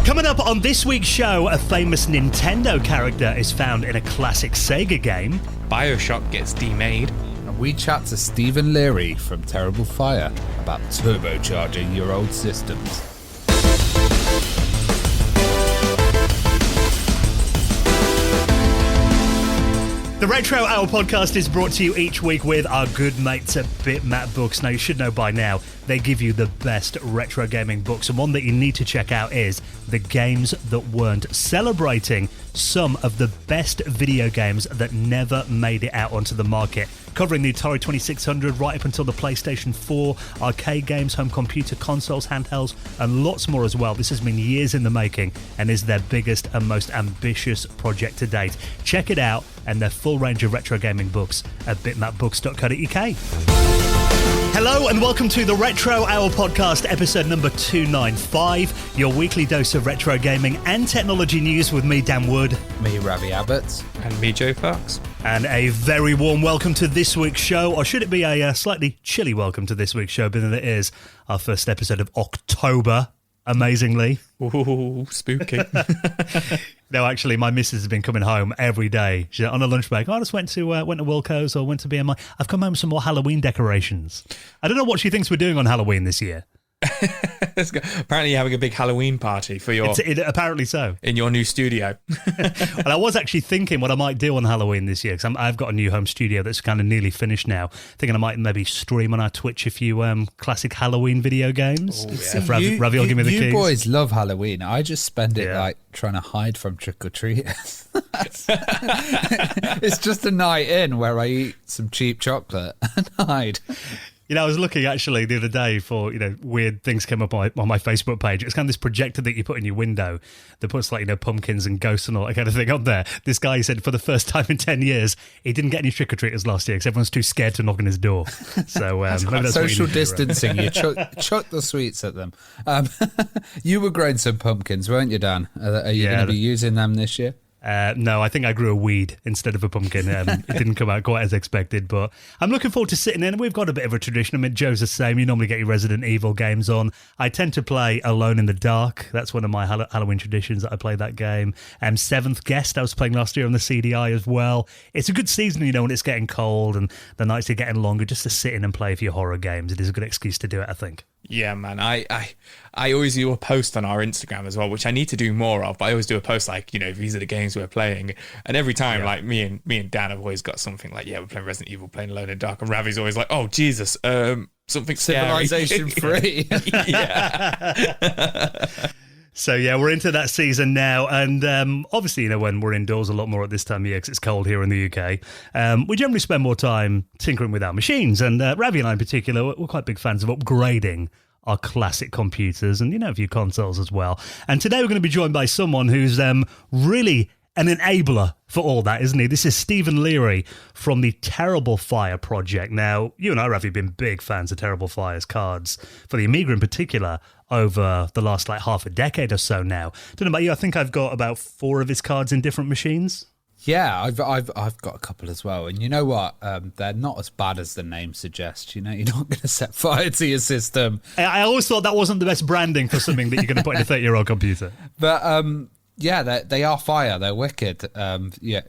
Coming up on this week's show, a famous Nintendo character is found in a classic Sega game. BioShock gets demade. And we chat to Stephen Leary from Terrible Fire about turbocharging your old systems. The Retro Hour podcast is brought to you each week with our good mates at Bitmap Books. Now, you should know by now, they give you the best retro gaming books, and one that you need to check out is The Games That Weren't, celebrating some of the best video games that never made it out onto the market, covering the Atari 2600 right up until the PlayStation 4, arcade games, home computer, consoles, handhelds, and lots more as well. This has been years in the making and is their biggest and most ambitious project to date. Check it out and their full range of retro gaming books at bitmapbooks.co.uk. Hello and welcome to the Retro Hour podcast, episode number 295, your weekly dose of retro gaming and technology news with me, Dan Wood. Me, Ravi Abbott. And me, Joe Fox. And a very warm welcome to this week's show, or should it be a slightly chilly welcome to this week's show, being that it is our first episode of October, amazingly. Ooh, spooky. No, actually, my missus has been coming home every day. She's on a lunch break. I just went to Wilco's or went to BMI. I've come home with some more Halloween decorations. I don't know what she thinks we're doing on Halloween this year. Apparently, you're having a big Halloween party for your. Apparently so. In your new studio. And I was actually thinking what I might do on Halloween this year, because I've got a new home studio that's kind of nearly finished now. Thinking I might maybe stream on our Twitch a few classic Halloween video games. Oh, yeah. If Ravi will give me the keys. You boys love Halloween. I just spend it like trying to hide from trick-or-treaters. It's just a night in where I eat some cheap chocolate and hide. You know, I was looking actually the other day for, weird things came up on my Facebook page. It's kind of this projector that you put in your window that puts pumpkins and ghosts and all that kind of thing on there. This guy said for the first time in 10 years, he didn't get any trick-or-treaters last year because everyone's too scared to knock on his door. So maybe that's social distancing. You chuck the sweets at them. You were growing some pumpkins, weren't you, Dan? Are you going to be using them this year? No, I think I grew a weed instead of a pumpkin. It didn't come out quite as expected, but I'm looking forward to sitting in. We've got a bit of a tradition. I mean, Joe's the same. You normally get your Resident Evil games on. I tend to play Alone in the Dark. That's one of my Halloween traditions that I play that game. Seventh Guest, I was playing last year on the CDI as well. It's a good season, when it's getting cold and the nights are getting longer, just to sit in and play a few horror games. It is a good excuse to do it, I think. Yeah, man. I always do a post on our Instagram as well, which I need to do more of. But I always do a post like, these are the games we're playing. And every time, like me and Dan have always got something like, we're playing Resident Evil, playing Alone in the Dark. And Ravi's always like, oh, Jesus, something Civilization free. Yeah. So, we're into that season now. And obviously, when we're indoors a lot more at this time of year because it's cold here in the UK, we generally spend more time tinkering with our machines. And Ravi and I in particular, we're quite big fans of upgrading our classic computers and, a few consoles as well. And today we're going to be joined by someone who's really an enabler for all that, isn't he? This is Stephen Leary from the Terrible Fire project. Now, you and I, Ravi, have been big fans of Terrible Fire's cards, for the Amiga in particular, over the last half a decade or so now. Don't know about you, I think I've got about 4 of his cards in different machines. Yeah, I've got a couple as well. And you know what? They're not as bad as the name suggests. You're not going to set fire to your system. I always thought that wasn't the best branding for something that you're going to put in a 30-year-old computer. But they are fire. They're wicked.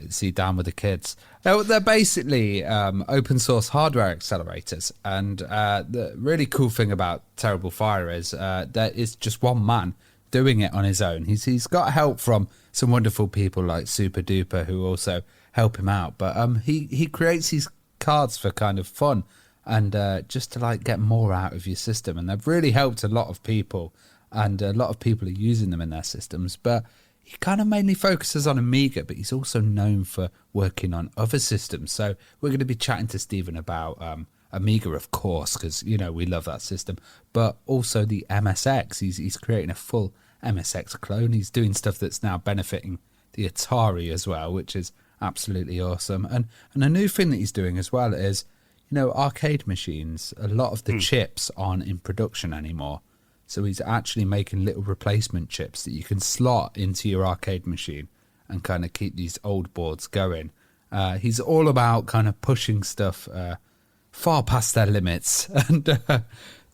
See, down with the kids. They're basically open source hardware accelerators. And the really cool thing about Terrible Fire is there is just one man doing it on his own. He's got help from some wonderful people like Super Duper who also help him out. But he creates these cards for kind of fun and just to get more out of your system. And they've really helped a lot of people. And a lot of people are using them in their systems. But he kind of mainly focuses on Amiga, but he's also known for working on other systems. So we're going to be chatting to Stephen about Amiga, of course, because, we love that system, but also the MSX. He's creating a full MSX clone. He's doing stuff that's now benefiting the Atari as well, which is absolutely awesome. And a new thing that he's doing as well is, arcade machines, a lot of the chips aren't in production anymore. So he's actually making little replacement chips that you can slot into your arcade machine and kind of keep these old boards going. He's all about kind of pushing stuff far past their limits and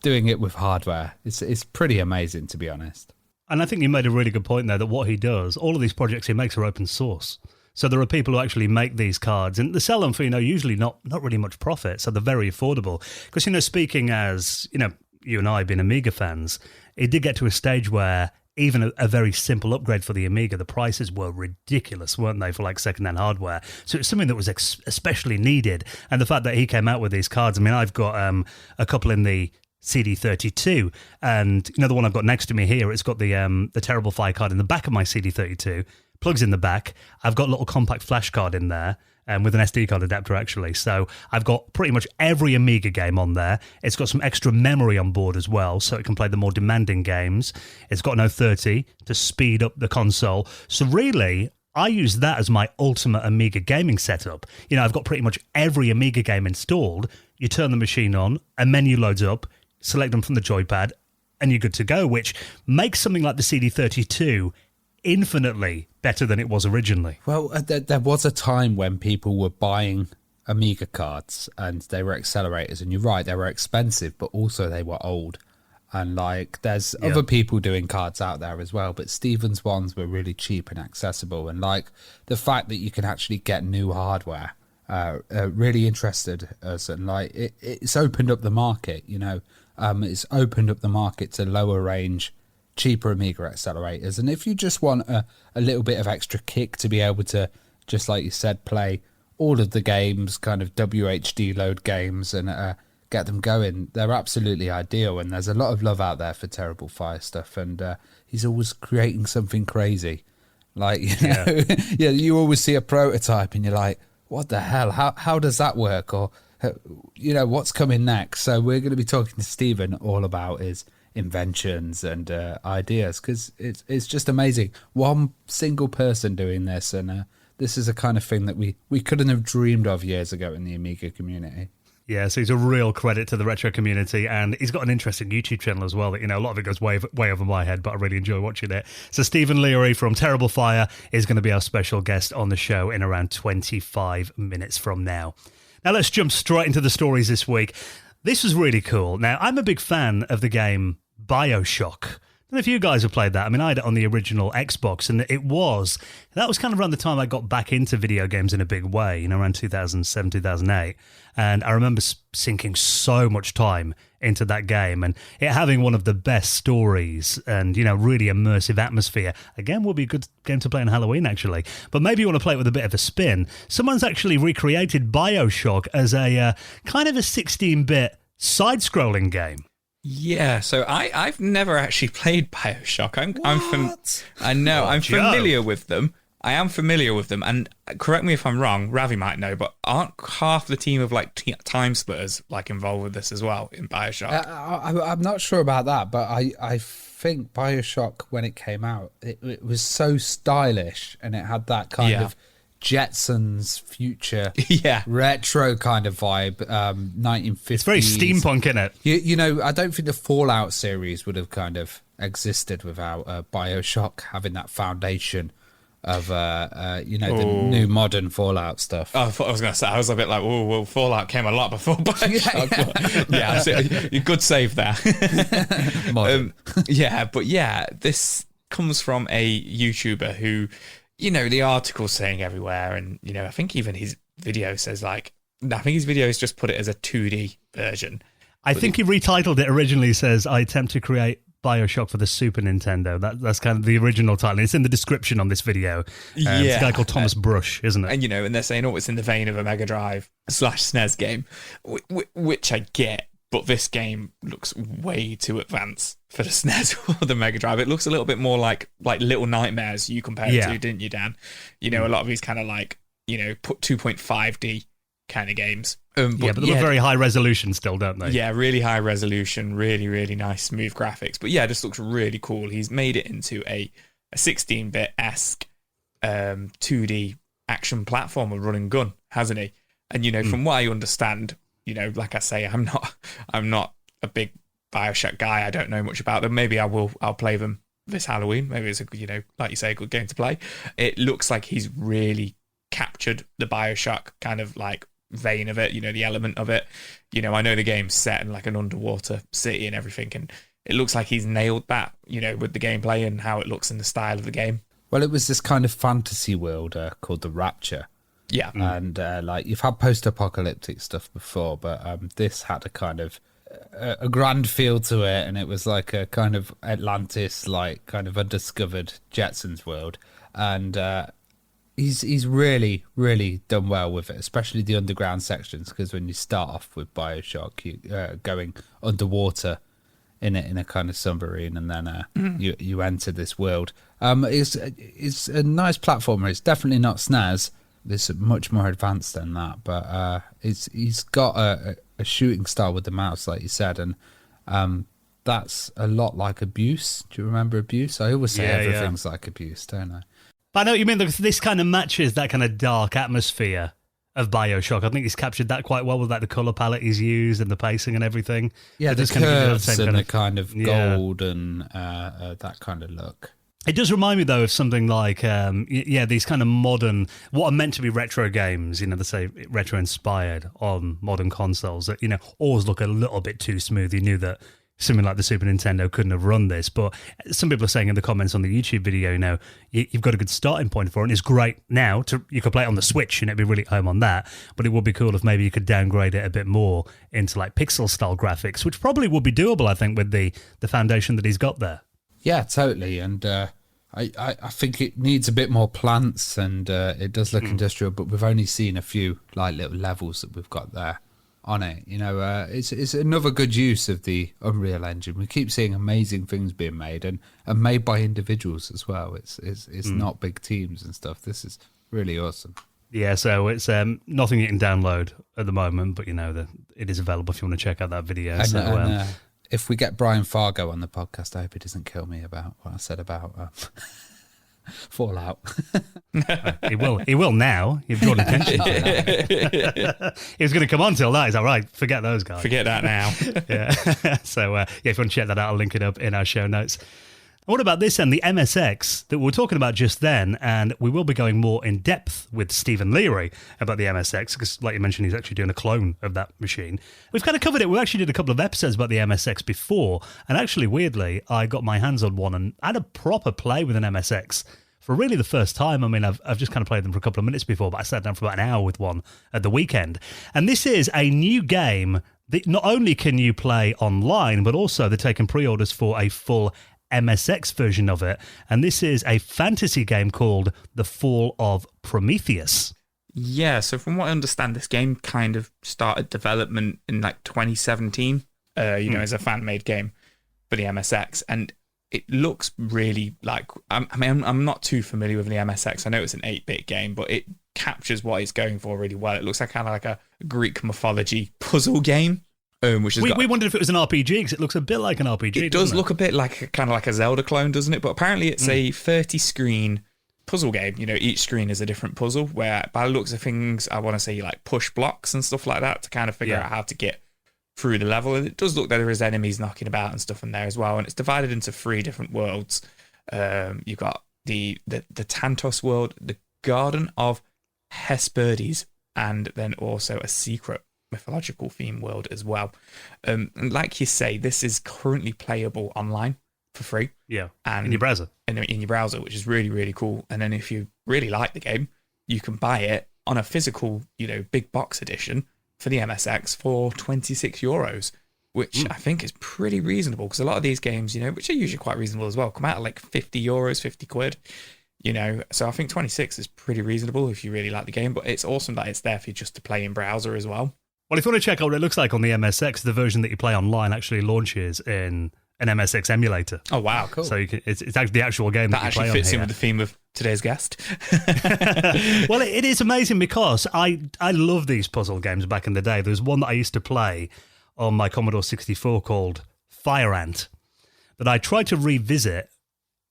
doing it with hardware. It's pretty amazing, to be honest. And I think you made a really good point there that what he does, all of these projects he makes are open source. So there are people who actually make these cards and they sell them for, usually not really much profit. So they're very affordable. Because, speaking as, you and I being Amiga fans, it did get to a stage where even a very simple upgrade for the Amiga, the prices were ridiculous, weren't they, for like second-hand hardware? So it's something that was especially needed. And the fact that he came out with these cards, I mean, I've got a couple in the CD32, and the one I've got next to me here, it's got the Terrible Fire card in the back of my CD32, plugs in the back. I've got a little compact flash card in there, with an SD card adapter, actually. So I've got pretty much every Amiga game on there. It's got some extra memory on board as well, so it can play the more demanding games. It's got no 30 to speed up the console. So really, I use that as my ultimate Amiga gaming setup. I've got pretty much every Amiga game installed. You turn the machine on, a menu loads up, select them from the joypad, and you're good to go, which makes something like the CD32 infinitely better than it was originally. Well, there was a time when people were buying Amiga cards and they were accelerators, and you're right, they were expensive, but also they were old. And there's other people doing cards out there as well, but Stevens ones were really cheap and accessible. And the fact that you can actually get new hardware really interested us, and it's opened up the market. It's opened up the market to lower range, cheaper Amiga accelerators. And if you just want a little bit of extra kick to be able to, just like you said, play all of the games, kind of WHD load games, and get them going, they're absolutely ideal. And there's a lot of love out there for Terrible Fire stuff, and he's always creating something crazy. You always see a prototype and you're like, what the hell? How does that work? Or what's coming next? So we're going to be talking to Stephen all about his inventions and ideas, because it's just amazing. One single person doing this, and this is a kind of thing that we couldn't have dreamed of years ago in the Amiga community. Yeah, so he's a real credit to the retro community, and he's got an interesting YouTube channel as well that, a lot of it goes way over my head, but I really enjoy watching it. So Stephen Leary from Terrible Fire is going to be our special guest on the show in around 25 minutes from now. Now let's jump straight into the stories this week. This was really cool. Now, I'm a big fan of the game BioShock. I don't know if you guys have played that. I mean, I had it on the original Xbox, and that was kind of around the time I got back into video games in a big way, around 2007, 2008. And I remember sinking so much time into that game, and it having one of the best stories and, really immersive atmosphere. Again, would be a good game to play on Halloween, actually. But maybe you want to play it with a bit of a spin. Someone's actually recreated BioShock as a kind of a 16-bit side-scrolling game. Yeah, so I've never actually played BioShock. I'm familiar with them. I am familiar with them, and correct me if I'm wrong, Ravi might know, but aren't half the team of Time Splitters involved with this as well in BioShock? I'm not sure about that, but I think BioShock, when it came out, it was so stylish, and it had that kind of Jetsons future retro kind of vibe, 1950s. It's very steampunk, isn't it? I don't think the Fallout series would have kind of existed without BioShock having that foundation of the new modern Fallout stuff. Oh, I was going to say, I was a bit like, well, Fallout came a lot before BioShock. Yeah, good save there. This comes from a YouTuber who, the article's saying everywhere, and, I think even his video says I think his videos just put it as a 2D version. I think he retitled it originally, says, I attempt to create BioShock for the Super Nintendo. That's kind of the original title. It's in the description on this video. It's a guy called Thomas Brush, isn't it? And, and they're saying, it's in the vein of a Mega Drive / SNES game, which I get, but this game looks way too advanced for the SNES or the Mega Drive. It looks a little bit more like Little Nightmares you compared it to, didn't you, Dan? A lot of these kind of put 2.5D kind of games. But they look very high resolution still, don't they? Yeah, really high resolution, really, really nice, smooth graphics. But yeah, it just looks really cool. He's made it into a 16-bit-esque 2D action platformer run and gun, hasn't he? And, from what I understand, like I say, I'm not a big BioShock guy. I don't know much about them. Maybe I'll play them this Halloween. Maybe it's like you say, a good game to play. It looks like he's really captured the BioShock kind of vein of it, the element of it. I know the game's set in an underwater city and everything, and it looks like he's nailed that, with the gameplay and how it looks in the style of the game. Well, it was this kind of fantasy world called the Rapture. Yeah. And you've had post-apocalyptic stuff before, but this had a kind of a grand feel to it, and it was like a kind of Atlantis, like kind of undiscovered Jetsons world. And he's really, really done well with it, especially the underground sections, because when you start off with BioShock, you going underwater in a kind of submarine, and then you enter this world. It's a nice platformer. It's definitely not SNES. It's much more advanced than that, but he's got a shooting style with the mouse, like you said, and that's a lot like Abuse. Do you remember Abuse? I always say everything's like Abuse, don't I? But I know what you mean. This kind of matches that kind of dark atmosphere of BioShock. I think he's captured that quite well with like the color palette he's used and the pacing and everything. Yeah, the kind curves and the kind of gold and that kind of look. It does remind me, though, of something like, these kind of modern, what are meant to be retro games, they say retro-inspired on modern consoles that, always look a little bit too smooth. You knew that something like the Super Nintendo couldn't have run this, but some people are saying in the comments on the YouTube video, you've got a good starting point for it, and it's great now. You could play it on the Switch, and it'd be really at home on that, but it would be cool if maybe you could downgrade it a bit more into like pixel-style graphics, which probably would be doable, I think, with the foundation that he's got there. Yeah, totally, and I think it needs a bit more plants, and it does look industrial, but we've only seen a few like little levels that we've got there on it. It's another good use of the Unreal Engine. We keep seeing amazing things being made and made by individuals as well. It's not big teams and stuff. This is really awesome. Yeah, so it's nothing you can download at the moment, but it is available if you want to check out that video. And if we get Brian Fargo on the podcast, I hope he doesn't kill me about what I said about Fallout. He will now. You've drawn attention to that. He was going to come on till that. Is that right? Forget those guys. Forget that now. Yeah. So, if you want to check that out, I'll link it up in our show notes. What about this then, the MSX that we were talking about just then, and we will be going more in depth with Stephen Leary about the MSX, because like you mentioned, he's actually doing a clone of that machine. We've kind of covered it. We actually did a couple of episodes about the MSX before, and actually, weirdly, I got my hands on one and had a proper play with an MSX for really the first time. I mean, I've just kind of played them for a couple of minutes before, but I sat down for about an hour with one at the weekend. And this is a new game that not only can you play online, but also they're taking pre-orders for a full MSX version of it, and this is a fantasy game called The Fall of Prometheus. Yeah, so from what I understand, this game kind of started development in like 2017, as a fan-made game for the MSX, and it looks really like, I'm not too familiar with the MSX. I know it's an 8-bit game, but it captures what it's going for really well. It looks like kind of like a Greek mythology puzzle game. We wondered if it was an RPG, because it looks a bit like an RPG. It does look a bit like kind of like a Zelda clone, doesn't it? But apparently it's a 30-screen puzzle game. Each screen is a different puzzle, where by the looks of things, I want to say you like push blocks and stuff like that to kind of figure out how to get through the level. And it does look that there is enemies knocking about and stuff in there as well. And it's divided into 3 different worlds. You've got the Tantos world, the Garden of Hesperides, and then also a secret mythological theme world as well. And like you say, this is currently playable online for free. Yeah, and in your browser. In your browser, which is really, really cool. And then if you really like the game, you can buy it on a physical, big box edition for the MSX for €26, which I think is pretty reasonable, because a lot of these games, which are usually quite reasonable as well, come out at like €50, 50 quid. So I think 26 is pretty reasonable if you really like the game, but it's awesome that it's there for you just to play in browser as well. Well, if you want to check out what it looks like on the MSX, the version that you play online actually launches in an MSX emulator. Oh, wow, cool. So it's actually the actual game that you play on here. That actually fits in with the theme of today's guest. Well, it is amazing, because I love these puzzle games back in the day. There was one that I used to play on my Commodore 64 called Fire Ant that I tried to revisit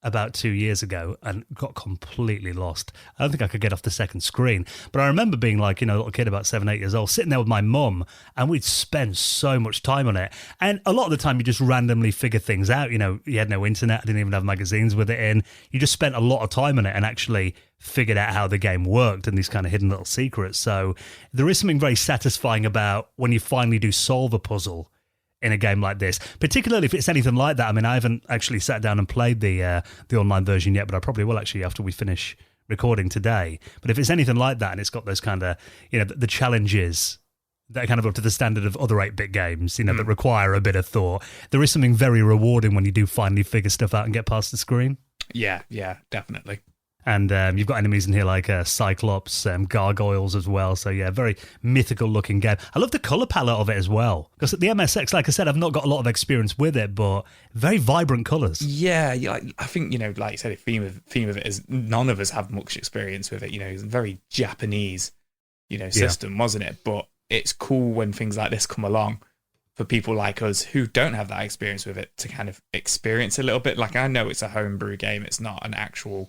about 2 years ago and got completely lost. I don't think I could get off the second screen. But I remember being like, a little kid about 7, 8 years old, sitting there with my mum, and we'd spend so much time on it. And a lot of the time you just randomly figure things out. You had no internet. I didn't even have magazines with it in. You just spent a lot of time on it and actually figured out how the game worked and these kind of hidden little secrets. So there is something very satisfying about when you finally do solve a puzzle in a game like this, particularly if it's anything like that. I mean, I haven't actually sat down and played the online version yet, but I probably will actually after we finish recording today. But if it's anything like that and it's got those kind of, the challenges that are kind of up to the standard of other 8-bit games, that require a bit of thought, there is something very rewarding when you do finally figure stuff out and get past the screen. Yeah, definitely. And you've got enemies in here like Cyclops, gargoyles as well. So, yeah, very mythical looking game. I love the colour palette of it as well. Because at the MSX, like I said, I've not got a lot of experience with it, but very vibrant colours. Yeah, I think, like you said, the theme of it is none of us have much experience with it. It's a very Japanese, system, wasn't it? But it's cool when things like this come along for people like us who don't have that experience with it to kind of experience a little bit. Like, I know it's a homebrew game. It's not an actual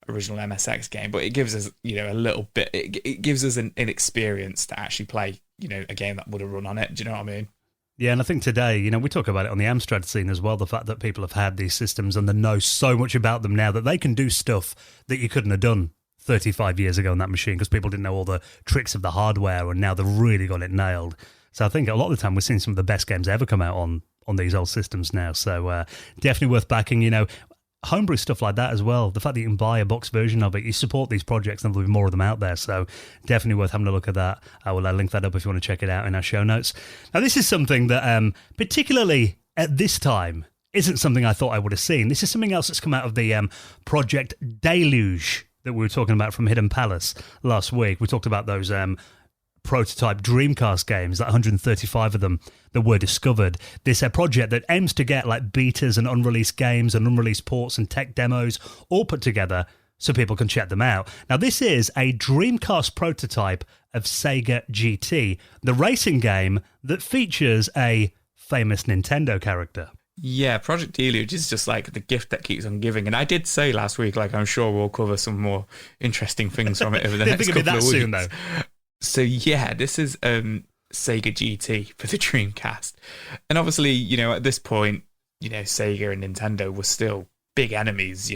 original MSX game, but it gives us a little bit, it gives us an experience to actually play a game that would have run on it. Do you know what I mean? Yeah, and I think today, we talk about it on the Amstrad scene as well, the fact that people have had these systems and they know so much about them now that they can do stuff that you couldn't have done 35 years ago on that machine because people didn't know all the tricks of the hardware, and now they've really got it nailed. So I think a lot of the time we're seeing some of the best games ever come out on these old systems now. So definitely worth backing, homebrew stuff like that as well. The fact that you can buy a box version of it, you support these projects and there'll be more of them out there. So definitely worth having a look at that. I will link that up if you want to check it out in our show notes. Now, this is something that particularly at this time isn't something I thought I would have seen. This is something else that's come out of the Project Deluge that we were talking about from Hidden Palace last week. We talked about those prototype Dreamcast games, like 135 of them that were discovered. This project that aims to get like betas and unreleased games and unreleased ports and tech demos all put together so people can check them out. Now, this is a Dreamcast prototype of Sega GT, the racing game that features a famous Nintendo character. Yeah, Project Deluge is just like the gift that keeps on giving. And I did say last week, like, I'm sure we'll cover some more interesting things from it over the next couple of weeks. Soon, though. So yeah, this is Sega GT for the Dreamcast. And obviously, at this point, Sega and Nintendo were still big enemies,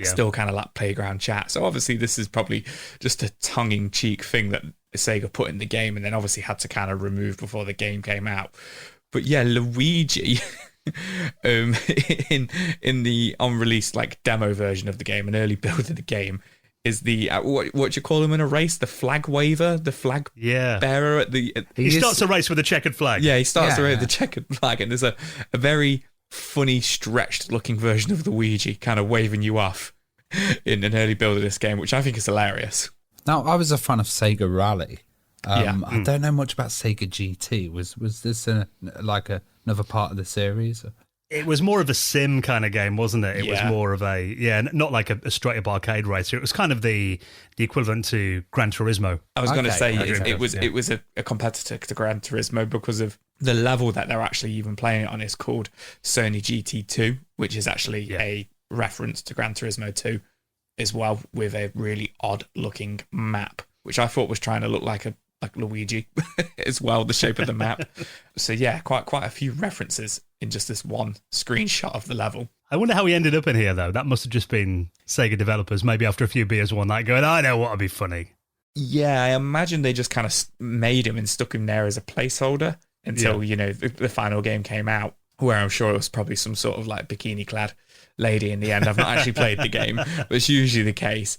still kind of like playground chat. So obviously this is probably just a tongue-in-cheek thing that Sega put in the game and then obviously had to kind of remove before the game came out. But yeah, Luigi in the unreleased like demo version of the game, an early build of the game, is the what do you call him in a race? The flag waver, the flag bearer at the. He starts a race with a checkered flag. Yeah, he starts a race with the checkered flag, and there's a very funny, stretched-looking version of Luigi kind of waving you off in an early build of this game, which I think is hilarious. Now, I was a fan of Sega Rally. I don't know much about Sega GT. Was this another part of the series? It was more of a sim kind of game, wasn't it? It was more of not like a straight-up arcade racer. It was kind of the equivalent to Gran Turismo. I was going to say it was a competitor to Gran Turismo because of the level that they're actually even playing it on is called Sony GT2, which is actually a reference to Gran Turismo 2 as well, with a really odd-looking map, which I thought was trying to look like Luigi as well, the shape of the map. So yeah, quite a few references in just this one screenshot of the level. I wonder how he ended up in here, though. That must have just been Sega developers, maybe after a few beers one night, going, I know what would be funny. Yeah, I imagine they just kind of made him and stuck him there as a placeholder until, the final game came out, where I'm sure it was probably some sort of like bikini-clad lady in the end. I've not actually played the game, but it's usually the case.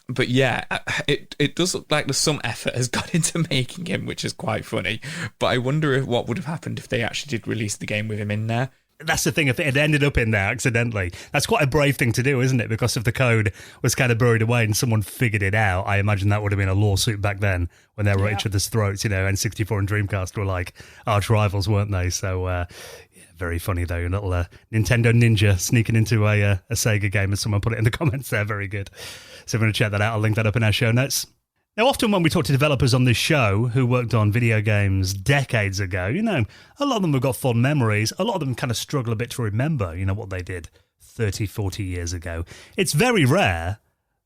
But yeah, it does look like there's some effort has gone into making him, which is quite funny. But I wonder what would have happened if they actually did release the game with him in there. That's the thing, if it had ended up in there accidentally. That's quite a brave thing to do, isn't it? Because if the code was kind of buried away and someone figured it out, I imagine that would have been a lawsuit back then when they were at each other's throats. N64 and Dreamcast were like arch rivals, weren't they? So, very funny though, a little Nintendo ninja sneaking into a Sega game, as someone put it in the comments there. Very good. So if you want to check that out, I'll link that up in our show notes. Now, often when we talk to developers on this show who worked on video games decades ago, a lot of them have got fond memories. A lot of them kind of struggle a bit to remember, what they did 30, 40 years ago. It's very rare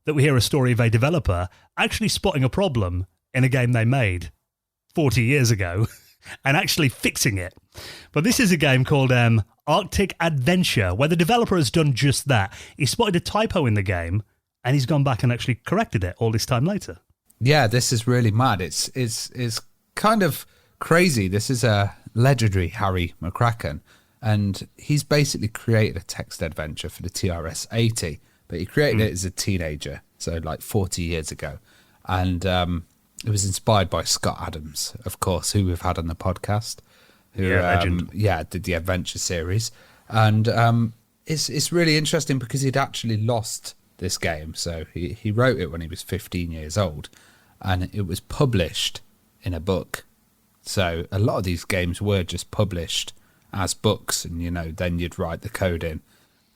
that we hear a story of a developer actually spotting a problem in a game they made 40 years ago and actually fixing it. But this is a game called Arctic Adventure, where the developer has done just that. He spotted a typo in the game, and he's gone back and actually corrected it all this time later. Yeah, this is really mad. It's kind of crazy. This is legendary Harry McCracken, and he's basically created a text adventure for the TRS-80, but he created it as a teenager, so like 40 years ago. And it was inspired by Scott Adams, of course, who we've had on the podcast, who legend. did the adventure series. And it's really interesting because he'd actually lost this game. So he wrote it when he was 15 years old, and it was published in a book. So a lot of these games were just published as books, and then you'd write the code in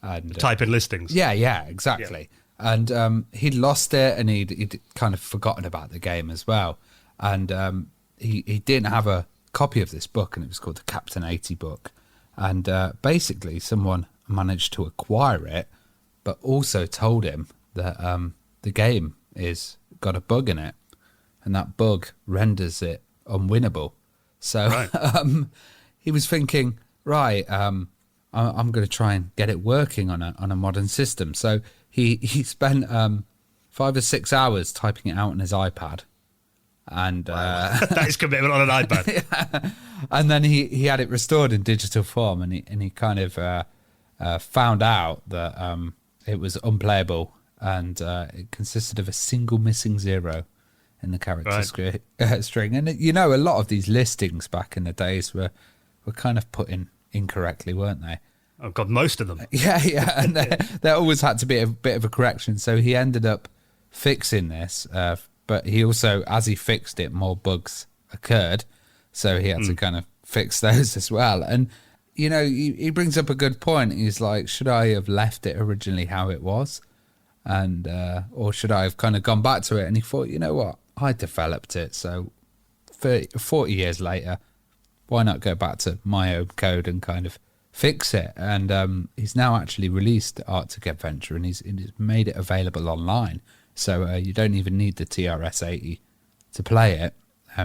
and type in listings. Yeah, exactly. Yeah. And he'd lost it, and he'd kind of forgotten about the game as well. And he didn't have a copy of this book, and it was called the Captain 80 book. And basically, someone managed to acquire it, but also told him that the game is got a bug in it, and that bug renders it unwinnable. So right. He was thinking, right, I'm going to try and get it working on a modern system. So he spent 5 or 6 hours typing it out on his iPad. And that is commitment on an iPad. Yeah. And then he had it restored in digital form, and he kind of found out that it was unplayable, and it consisted of a single missing zero in the character string. And a lot of these listings back in the days were kind of put in incorrectly, weren't they? Oh God, most of them. Yeah, and there always had to be a bit of a correction. So he ended up fixing this, but he also, as he fixed it, more bugs occurred. So he had to kind of fix those as well. And, he brings up a good point. He's like, should I have left it originally how it was? And or should I have kind of gone back to it? And he thought, you know what? I developed it. So 40 years later, why not go back to my own code and kind of fix it? And he's now actually released Arctic Adventure, and he's made it available online. So you don't even need the TRS-80 to play it.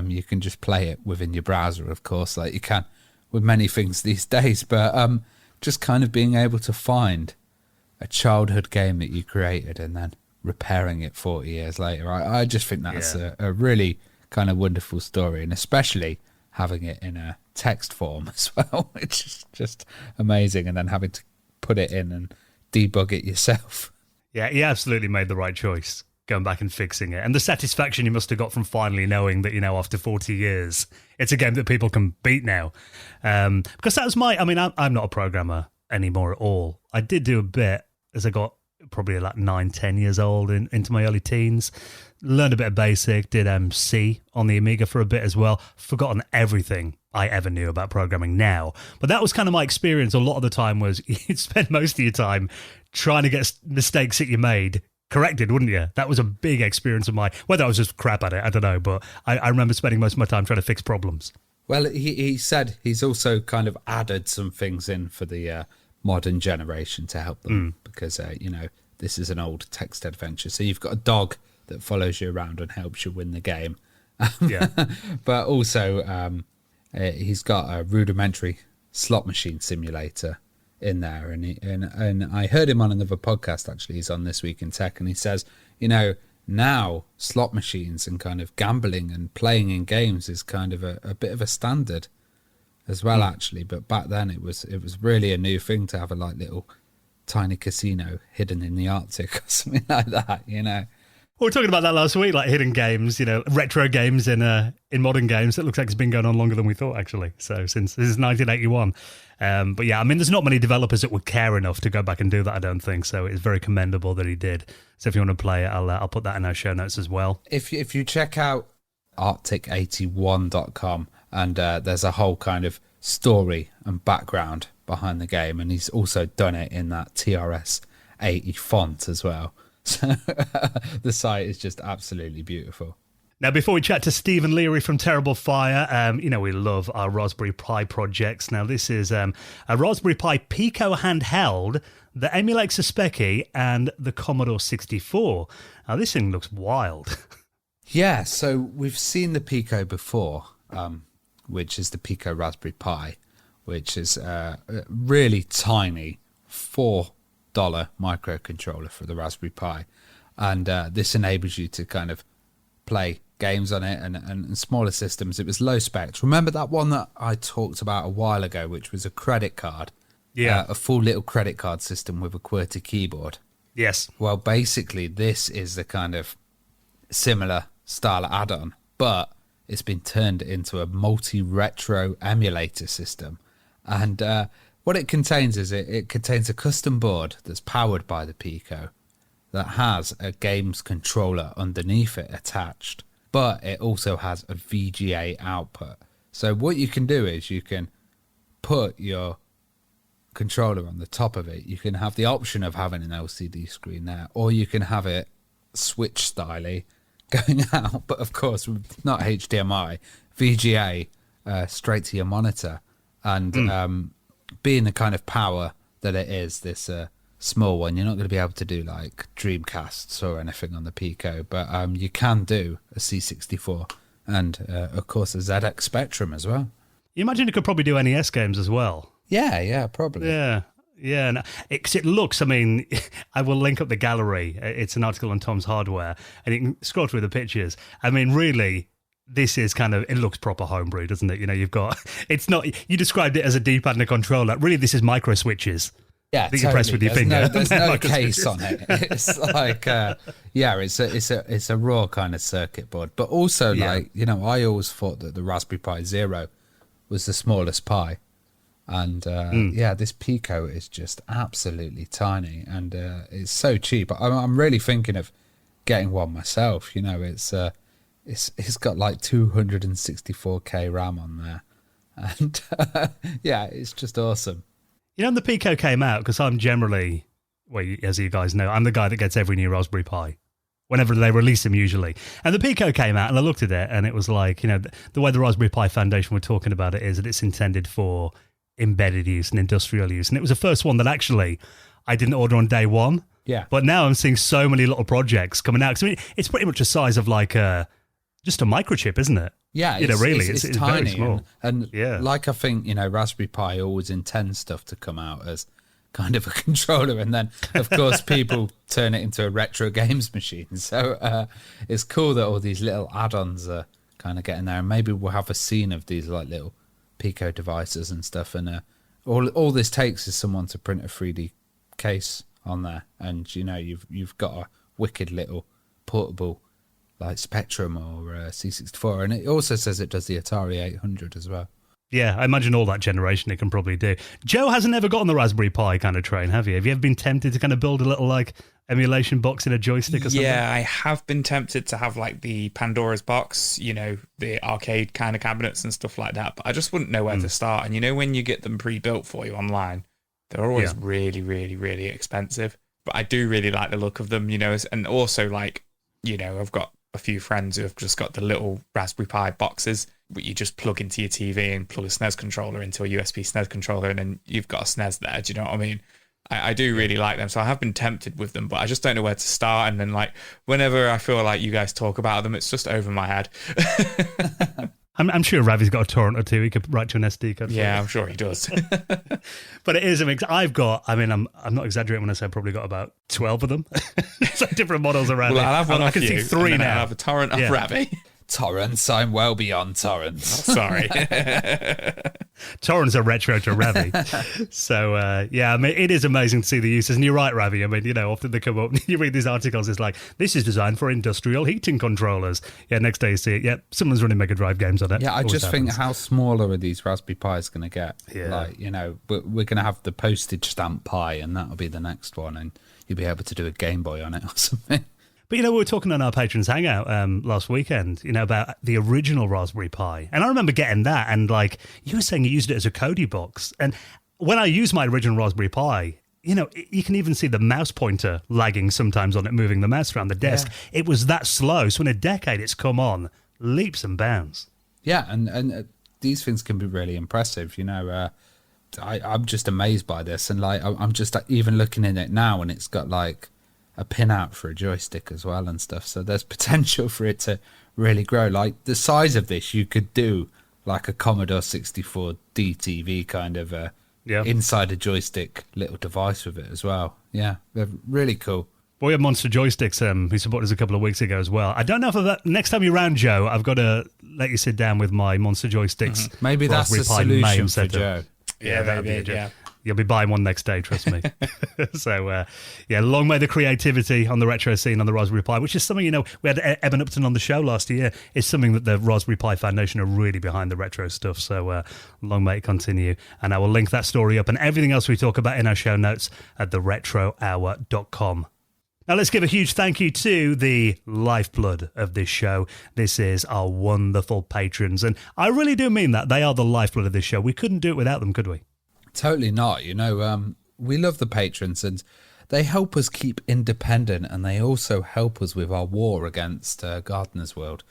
You can just play it within your browser, of course, like you can with many things these days. But just kind of being able to find a childhood game that you created and then repairing it 40 years later, I just think that's a really kind of wonderful story, and especially having it in a text form as well, which is just amazing, and then having to put it in and debug it yourself. Yeah, he absolutely made the right choice, going back and fixing it. And the satisfaction you must have got from finally knowing that, after 40 years, it's a game that people can beat now. Because that was I'm not a programmer anymore at all. I did do a bit as I got probably like 9-10 years old into my early teens. Learned a bit of BASIC, did C on the Amiga for a bit as well. Forgotten everything I ever knew about programming now. But that was kind of my experience a lot of the time, was you'd spend most of your time trying to get mistakes that you made corrected, wouldn't you? That was a big experience of mine. Whether I was just crap at it, I don't know. But I remember spending most of my time trying to fix problems. Well, he said he's also kind of added some things in for the modern generation to help them because, this is an old text adventure. So you've got a dog that follows you around and helps you win the game. Yeah. But also he's got a rudimentary slot machine simulator in there. And I heard him on another podcast, actually. He's on This Week in Tech, and he says, now slot machines and kind of gambling and playing in games is kind of a bit of a standard as well, actually. But back then it was really a new thing to have a little tiny casino hidden in the Arctic or something like that, We were talking about that last week, like hidden games, retro games in modern games. It looks like it's been going on longer than we thought, actually. So since this is 1981. But yeah, there's not many developers that would care enough to go back and do that, I don't think. So it's very commendable that he did. So if you want to play it, I'll put that in our show notes as well. If you check out arctic81.com, and there's a whole kind of story and background behind the game, and he's also done it in that TRS-80 font as well. So the site is just absolutely beautiful. Now, before we chat to Stephen Leary from Terrible Fire, we love our Raspberry Pi projects. Now, this is a Raspberry Pi Pico handheld that emulates a Speccy and the Commodore 64. Now, this thing looks wild. Yeah, so we've seen the Pico before, which is the Pico Raspberry Pi, which is a really tiny $4 microcontroller for the Raspberry Pi. And this enables you to kind of play games on it and smaller systems. It was low specs. Remember that one that I talked about a while ago, which was a credit card? Yeah. A full little credit card system with a QWERTY keyboard. Yes. Well, basically, this is the kind of similar style add-on, but it's been turned into a multi-retro emulator system. And what it contains is it contains a custom board that's powered by the Pico that has a games controller underneath it attached, but it also has a VGA output. So what you can do is you can put your controller on the top of it. You can have the option of having an LCD screen there, or you can have it switch styly going out, but of course not HDMI, VGA straight to your monitor. And being the kind of power that it is, this small one, you're not going to be able to do like Dreamcasts or anything on the Pico, but you can do a C64 and of course a ZX Spectrum as well. You imagine it could probably do NES games as well. Yeah, probably. Yeah. No, it looks, I mean, I will link up the gallery. It's an article on Tom's Hardware, and you can scroll through the pictures. I mean, really, this is kind of, it looks proper homebrew, doesn't it? You know, you've got, it's not, you described it as a D-pad and a controller. Really, this is micro switches. Yeah, that you press with your finger. There's no case on it. It's like, it's a raw kind of circuit board. But also, like, you know, I always thought that the Raspberry Pi Zero was the smallest Pi. And this Pico is just absolutely tiny, and it's so cheap. I'm really thinking of getting one myself. You know, it's got like 264K RAM on there, and it's just awesome. You know, when the Pico came out, because I'm generally, well, as you guys know, I'm the guy that gets every new Raspberry Pi whenever they release them usually. And the Pico came out, and I looked at it, and it was like, you know, the way the Raspberry Pi Foundation were talking about it is that it's intended for embedded use and industrial use, and it was the first one that actually I didn't order on day one. Yeah, but now I'm seeing so many little projects coming out. 'Cause I mean, it's pretty much the size of like just a microchip, isn't it? Yeah, you know, really, it's tiny, very small. And like I think, you know, Raspberry Pi always intends stuff to come out as kind of a controller, and then of course people turn it into a retro games machine. So it's cool that all these little add-ons are kind of getting there, and maybe we'll have a scene of these like little Pico devices and stuff, and all this takes is someone to print a 3D case on there, and you know you've got a wicked little portable like Spectrum or C64, and it also says it does the Atari 800 as well. Yeah, I imagine all that generation it can probably do. Joe hasn't ever got on the Raspberry Pi kind of train, have you? Have you ever been tempted to kind of build a little like emulation box in a joystick or something? Yeah, I have been tempted to have like the Pandora's box, you know, the arcade kind of cabinets and stuff like that, but I just wouldn't know where to start. And you know, when you get them pre-built for you online, they're always really, really, really expensive. But I do really like the look of them, you know, and also like, you know, I've got a few friends who have just got the little Raspberry Pi boxes that you just plug into your TV and plug a SNES controller into a USB SNES controller, and then you've got a SNES there. Do you know what I mean? I do really like them, so I have been tempted with them, but I just don't know where to start. And then, like, whenever I feel like you guys talk about them, it's just over my head. I'm sure Ravi's got a torrent or two he could write to an SD card. Yeah, I'm sure he does. But it is a mix. I'm not exaggerating when I say I've probably got about 12 of them. So different models around. Well, I'll have one I off can you, see 3 and then now. I'll have a torrent of Ravi. Torrents, I'm well beyond torrents. Sorry. Torrents are retro to Ravi. So, I mean, it is amazing to see the uses. And you're right, Ravi. I mean, you know, often they come up, you read these articles, it's like, this is designed for industrial heating controllers. Yeah, next day you see it, someone's running Mega Drive games on it. Yeah, I just think how smaller are these Raspberry Pis going to get? Yeah. Like, you know, we're going to have the postage stamp Pi, and that'll be the next one, and you'll be able to do a Game Boy on it or something. But, you know, we were talking on our Patrons Hangout last weekend, you know, about the original Raspberry Pi. And I remember getting that, and, like, you were saying you used it as a Kodi box. And when I used my original Raspberry Pi, you know, you can even see the mouse pointer lagging sometimes on it, moving the mouse around the desk. Yeah. It was that slow. So in a decade, it's come on leaps and bounds. Yeah, and these things can be really impressive, you know. I'm just amazed by this. And, like, I'm just even looking in it now, and it's got, like, a pin out for a joystick as well and stuff, so there's potential for it to really grow. Like the size of this, you could do like a Commodore 64 DTV kind of inside a joystick little device with it as well. Yeah, they're really cool. Well, we have Monster Joysticks, who supported us a couple of weeks ago as well. I don't know if next time you're around, Joe, I've got to let you sit down with my Monster Joysticks. Maybe that's the solution for Joe. Yeah, that'd be maybe, it. yeah. You'll be buying one next day, trust me. So, long may the creativity on the retro scene on the Raspberry Pi, which is something, we had Eben Upton on the show last year. It's something that the Raspberry Pi Foundation are really behind the retro stuff. So, long may it continue. And I will link that story up and everything else we talk about in our show notes at theretrohour.com. Now, let's give a huge thank you to the lifeblood of this show. This is our wonderful patrons. And I really do mean that. They are the lifeblood of this show. We couldn't do it without them, could we? Totally not. We love the patrons and they help us keep independent and they also help us with our war against Gardener's World,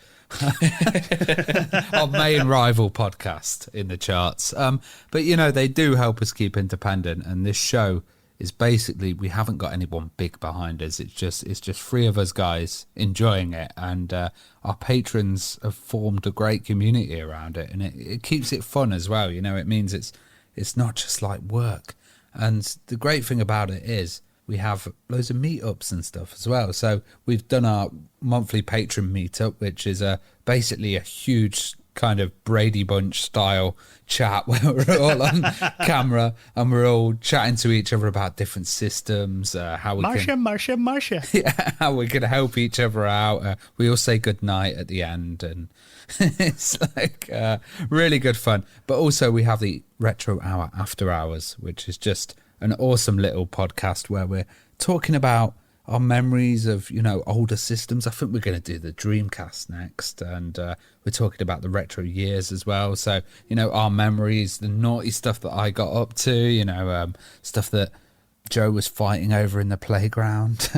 our main rival podcast in the charts. But, they do help us keep independent, and this show is basically, we haven't got anyone big behind us. It's just three of us guys enjoying it, and our patrons have formed a great community around it, and it keeps it fun as well. It means it's not just like work. And the great thing about it is we have loads of meetups and stuff as well. So we've done our monthly patron meetup, which is basically a huge kind of Brady Bunch style chat where we're all on camera and we're all chatting to each other about different systems, how we Marsha. Yeah, how we can help each other out. We all say good night at the end, and it's like really good fun. But also we have the Retro Hour After Hours, which is just an awesome little podcast where we're talking about our memories of, older systems. I think we're going to do the Dreamcast next, and we're talking about the retro years as well. So, our memories, the naughty stuff that I got up to, stuff that Joe was fighting over in the playground,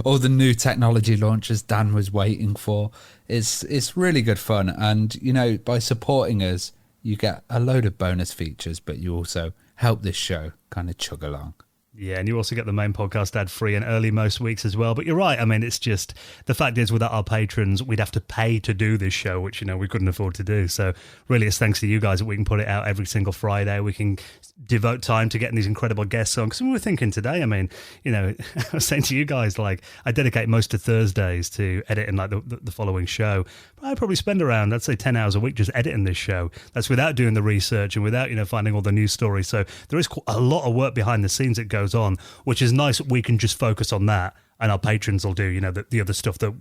all the new technology launches Dan was waiting for. It's really good fun. And, by supporting us, you get a load of bonus features, but you also help this show kind of chug along. Yeah, and you also get the main podcast ad-free and early most weeks as well. But you're right. I mean, it's just, the fact is, without our patrons, we'd have to pay to do this show, which, we couldn't afford to do. So really, it's thanks to you guys that we can put it out every single Friday. We can devote time to getting these incredible guests on. Because we were thinking today, I mean, I was saying to you guys, like, I dedicate most of Thursdays to editing, like, the following show. But I probably spend around, I'd say, 10 hours a week just editing this show. That's without doing the research and without, finding all the news stories. So there is a lot of work behind the scenes that goes on, which is nice. We can just focus on that, and our patrons will do the other stuff that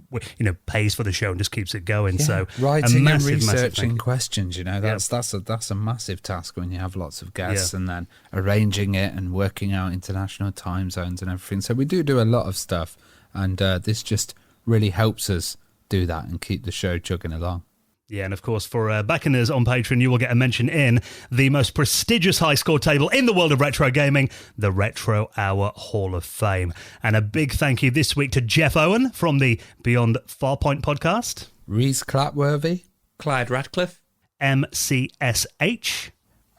pays for the show and just keeps it going. Yeah, so writing and researching questions, that's a massive task when you have lots of guests, and then arranging it and working out international time zones and everything. So we do a lot of stuff, and this just really helps us do that and keep the show chugging along. Yeah, and of course, for backers on Patreon, you will get a mention in the most prestigious high score table in the world of retro gaming, the Retro Hour Hall of Fame. And a big thank you this week to Jeff Owen from the Beyond Farpoint podcast, Reese Clapworthy, Clyde Radcliffe, MCSH,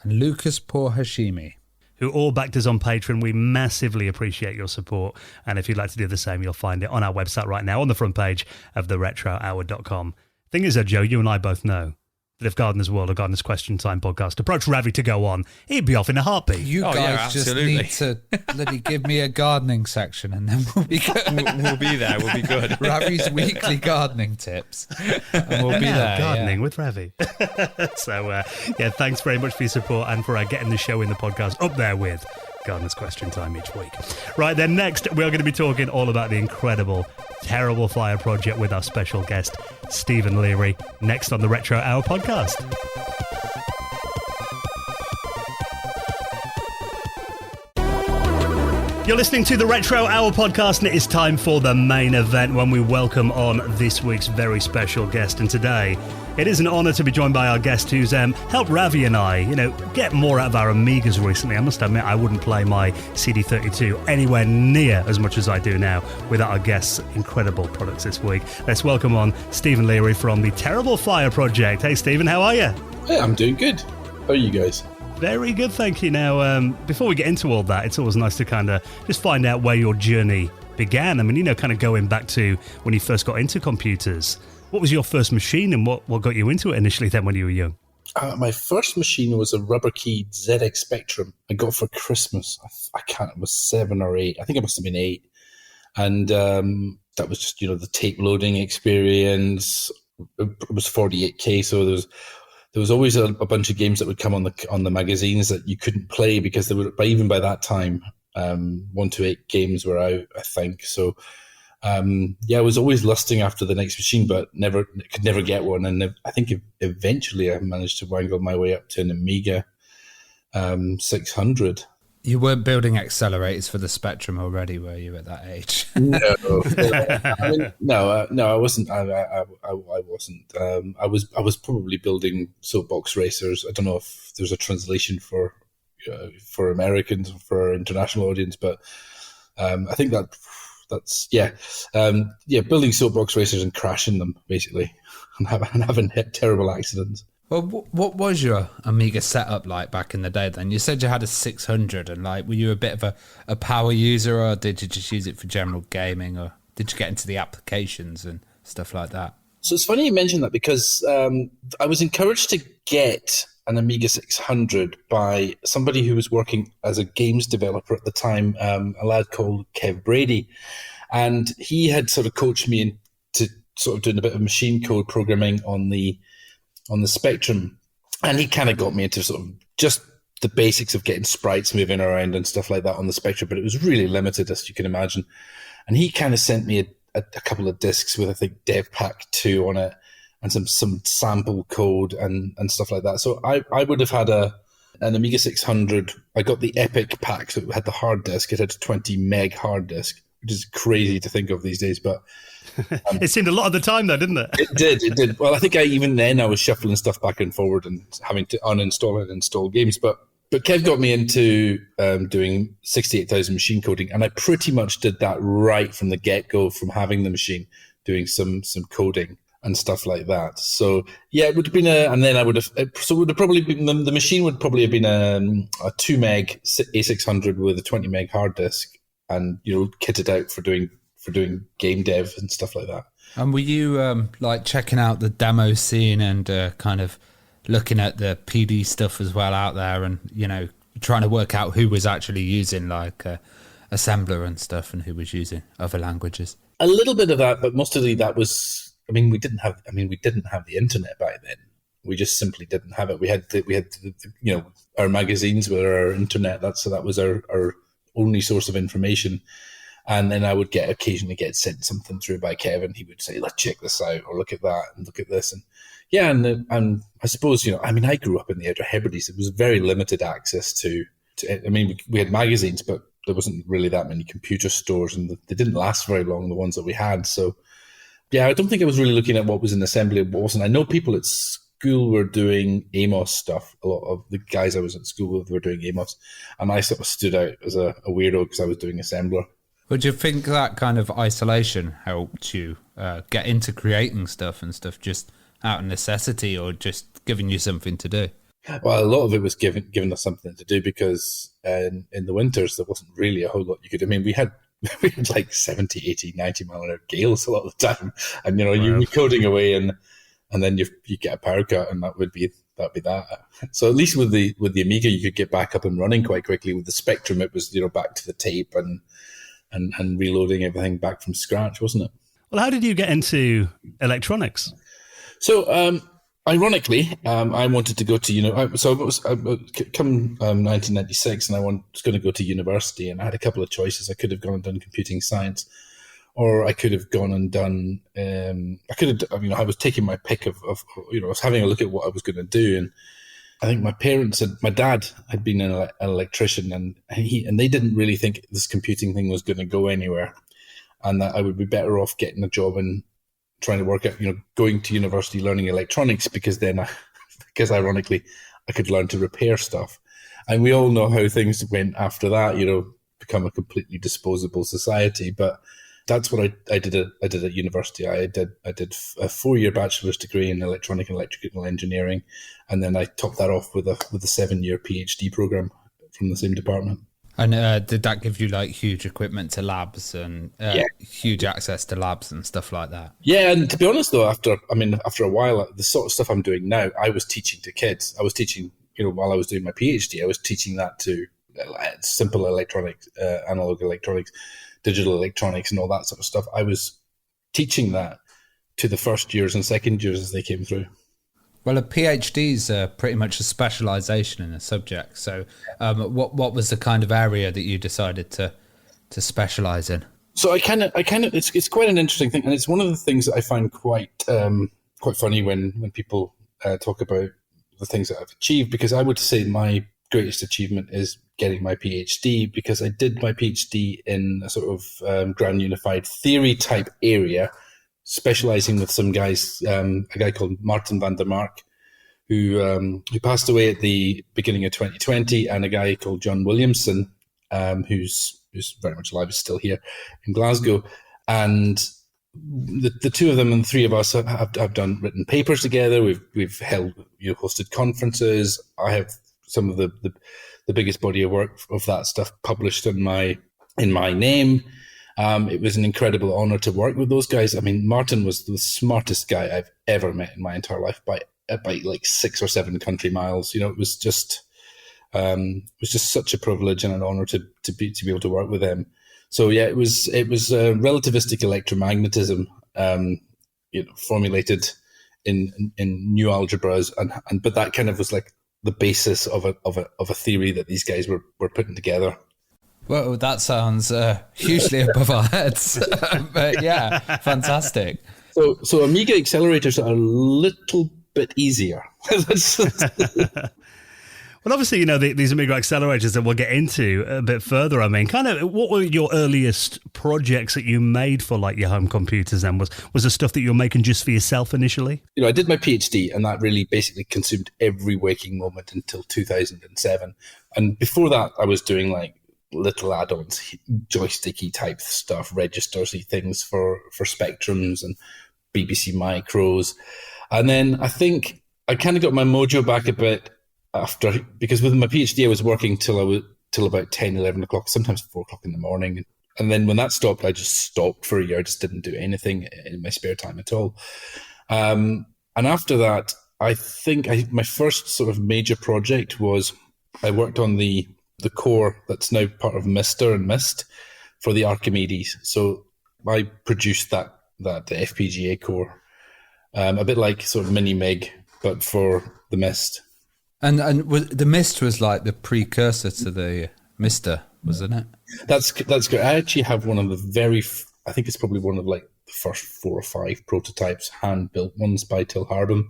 and Lucas Porhashimi, who all backed us on Patreon. We massively appreciate your support. And if you'd like to do the same, you'll find it on our website right now on the front page of theretrohour.com. Thing is, Joe, you and I both know that if Gardener's World or Gardener's Question Time podcast approached Ravi to go on, he'd be off in a heartbeat. You guys just need to bloody give me a gardening section and then we'll be good. We'll be there. We'll be good. Ravi's weekly gardening tips. And we'll be there. Gardening with Ravi. So, thanks very much for your support and for getting the show in the podcast up there with Gardener's Question Time each week. Right then, next, we're going to be talking all about the incredible Terrible Fire project with our special guest, Stephen Leary, next on the Retro Hour podcast. You're listening to the Retro Hour podcast, and it is time for the main event when we welcome on this week's very special guest. And today, it is an honour to be joined by our guest who's helped Ravi and I, get more out of our Amigas recently. I must admit, I wouldn't play my CD32 anywhere near as much as I do now without our guest's incredible products this week. Let's welcome on Stephen Leary from the Terrible Fire project. Hey, Stephen, how are you? Hey, I'm doing good. How are you guys? Very good, thank you. Now, before we get into all that, it's always nice to kind of just find out where your journey began. I mean, kind of going back to when you first got into computers. What was your first machine and what got you into it initially then when you were young? My first machine was a rubber-keyed ZX Spectrum I got for Christmas. I can't, it was 7 or 8. I think it must have been 8. And that was just, the tape loading experience. It was 48K, so there was always a bunch of games that would come on the magazines that you couldn't play because they were, even by that time, 128 games were out, I think. So I was always lusting after the next machine, but could never get one. And I think eventually I managed to wangle my way up to an Amiga 600. You weren't building accelerators for the Spectrum already, were you, at that age? No, I wasn't. I wasn't. I was probably building soapbox racers. I don't know if there's a translation for Americans or for our international audience, but I think that's building soapbox racers and crashing them basically, and having terrible accidents. Well, what was your Amiga setup like back in the day then? You said you had a 600, and were you a bit of a power user, or did you just use it for general gaming, or did you get into the applications and stuff like that? So it's funny you mentioned that because I was encouraged to get an Amiga 600 by somebody who was working as a games developer at the time, a lad called Kev Brady. And he had sort of coached me into sort of doing a bit of machine code programming on the Spectrum, and he kind of got me into sort of just the basics of getting sprites moving around and stuff like that on the Spectrum, but it was really limited, as you can imagine. And he kind of sent me a couple of discs with, I think, DevPack 2 on it and some sample code and stuff like that. So I would have had an Amiga 600. I got the Epic pack, so it had the hard disk. It had a 20 meg hard disk, which is crazy to think of these days, but it seemed a lot of the time though, didn't it? It did. Well, I think even then I was shuffling stuff back and forward and having to uninstall and install games. But Kev got me into doing 68,000 machine coding, and I pretty much did that right from the get-go, from having the machine, doing some coding and stuff like that. So yeah, it would have been the machine would probably have been a 2 meg A600 with a 20 meg hard disk, and kitted out for doing game dev and stuff like that. And were you checking out the demo scene and kind of looking at the PD stuff as well out there, and trying to work out who was actually using assembler and stuff, and who was using other languages? A little bit of that, but mostly that was. We didn't have the internet back then. We just simply didn't have it. We had our magazines were our internet. That was our only source of information. And then I would occasionally get sent something through by Kevin. He would say, "Let's check this out," or "Look at that," and "Look at this." And yeah, and I suppose I grew up in the Outer Hebrides. It was very limited access to. We had magazines, but there wasn't really that many computer stores, and they didn't last very long. The ones that we had, so yeah, I don't think I was really looking at what was in assembly and what wasn't. I know people at school were doing Amos stuff. A lot of the guys I was at school with were doing Amos, and I sort of stood out as a weirdo because I was doing assembler. Would you think that kind of isolation helped you get into creating stuff and stuff just out of necessity, or just giving you something to do? Well, a lot of it was giving us something to do, because in the winters there wasn't really a whole lot you could. We had like 70, 80, 90 mile an hour gales a lot of the time, and you'd be coding away, and then you get a power cut, and that would be that. So at least with the Amiga, you could get back up and running quite quickly. With the Spectrum, it was back to the tape and reloading everything back from scratch, wasn't it? Well, how did you get into electronics? So, ironically, I wanted to go to so it was come 1996, and I was going to go to university, and I had a couple of choices. I could have gone and done computing science, or I could have gone and done. I was taking my pick of I was having a look at what I was going to do, and I think my dad had been an electrician, and they didn't really think this computing thing was going to go anywhere, and that I would be better off getting a job and trying to work out, going to university learning electronics, because ironically I could learn to repair stuff. And we all know how things went after that, become a completely disposable society. But that's what I did at university. I did a 4-year bachelor's degree in electronic and electrical engineering, and then I topped that off with a 7-year PhD program from the same department. And did that give you huge equipment to labs and huge access to labs and stuff like that? Yeah, and to be honest though, after a while, the sort of stuff I'm doing now, I was teaching to kids. I was teaching, while I was doing my PhD, I was teaching that to simple electronics, analog electronics, digital electronics and all that sort of stuff. I was teaching that to the first years and second years as they came through. Well, a PhD is pretty much a specialization in a subject. So what was the kind of area that you decided to specialize in? So I kind of, it's quite an interesting thing. And it's one of the things that I find quite funny when people talk about the things that I've achieved, because I would say my greatest achievement is getting my PhD, because I did my PhD in a sort of ground unified theory type area, specializing with some guys, a guy called Martin van der Mark, who passed away at the beginning of 2020, and a guy called John Williamson, who's very much alive, is still here in Glasgow. And the two of them and the three of us have written papers together. We've held, hosted conferences. I have some of the biggest body of work of that stuff published in my name. It was an incredible honor to work with those guys. I mean, Martin was the smartest guy I've ever met in my entire life by like 6 or 7 country miles. It was just such a privilege and an honor to be able to work with them. So yeah, it was relativistic electromagnetism, formulated in new algebras, but that kind of was like the basis of a theory that these guys were putting together. Well, that sounds hugely above our heads, but yeah, fantastic. So Amiga accelerators are a little bit easier. Well, obviously, these Amiga accelerators that we'll get into a bit further. I mean, kind of, what were your earliest projects that you made for like your home computers? Then was the stuff that you were making just for yourself initially? I did my PhD, and that really basically consumed every waking moment until 2007. And before that, I was doing like little add-ons, joysticky type stuff, registersy things for Spectrums and BBC Micros. And then I think I kind of got my mojo back a bit after, because with my PhD I was working till about 10, 11 o'clock, sometimes 4 o'clock in the morning. And then when that stopped, I just stopped for a year. I just didn't do anything in my spare time at all. And after that, I think my first sort of major project was I worked on the core that's now part of Mister and Mist for the Archimedes. So I produced the FPGA core, a bit like sort of Mini Mig, but for the Mist. And the Mist was like the precursor to the Mister, wasn't it? That's good. I actually have one of the I think it's probably one of like the first 4 or 5 prototypes, hand-built ones by Till Harbin.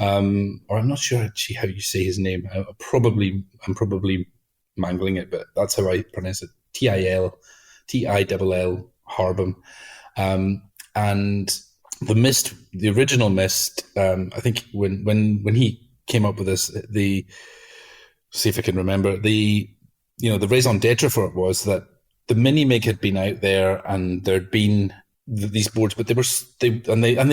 Or I'm not sure actually how you say his name. I'm probably mangling it, but that's how I pronounce it. Till Harbin. And the Mist, the original Mist, I think when he came up with this, see if I can remember, the raison d'etre for it was that the Mini Mig had been out there and there'd been these boards, but they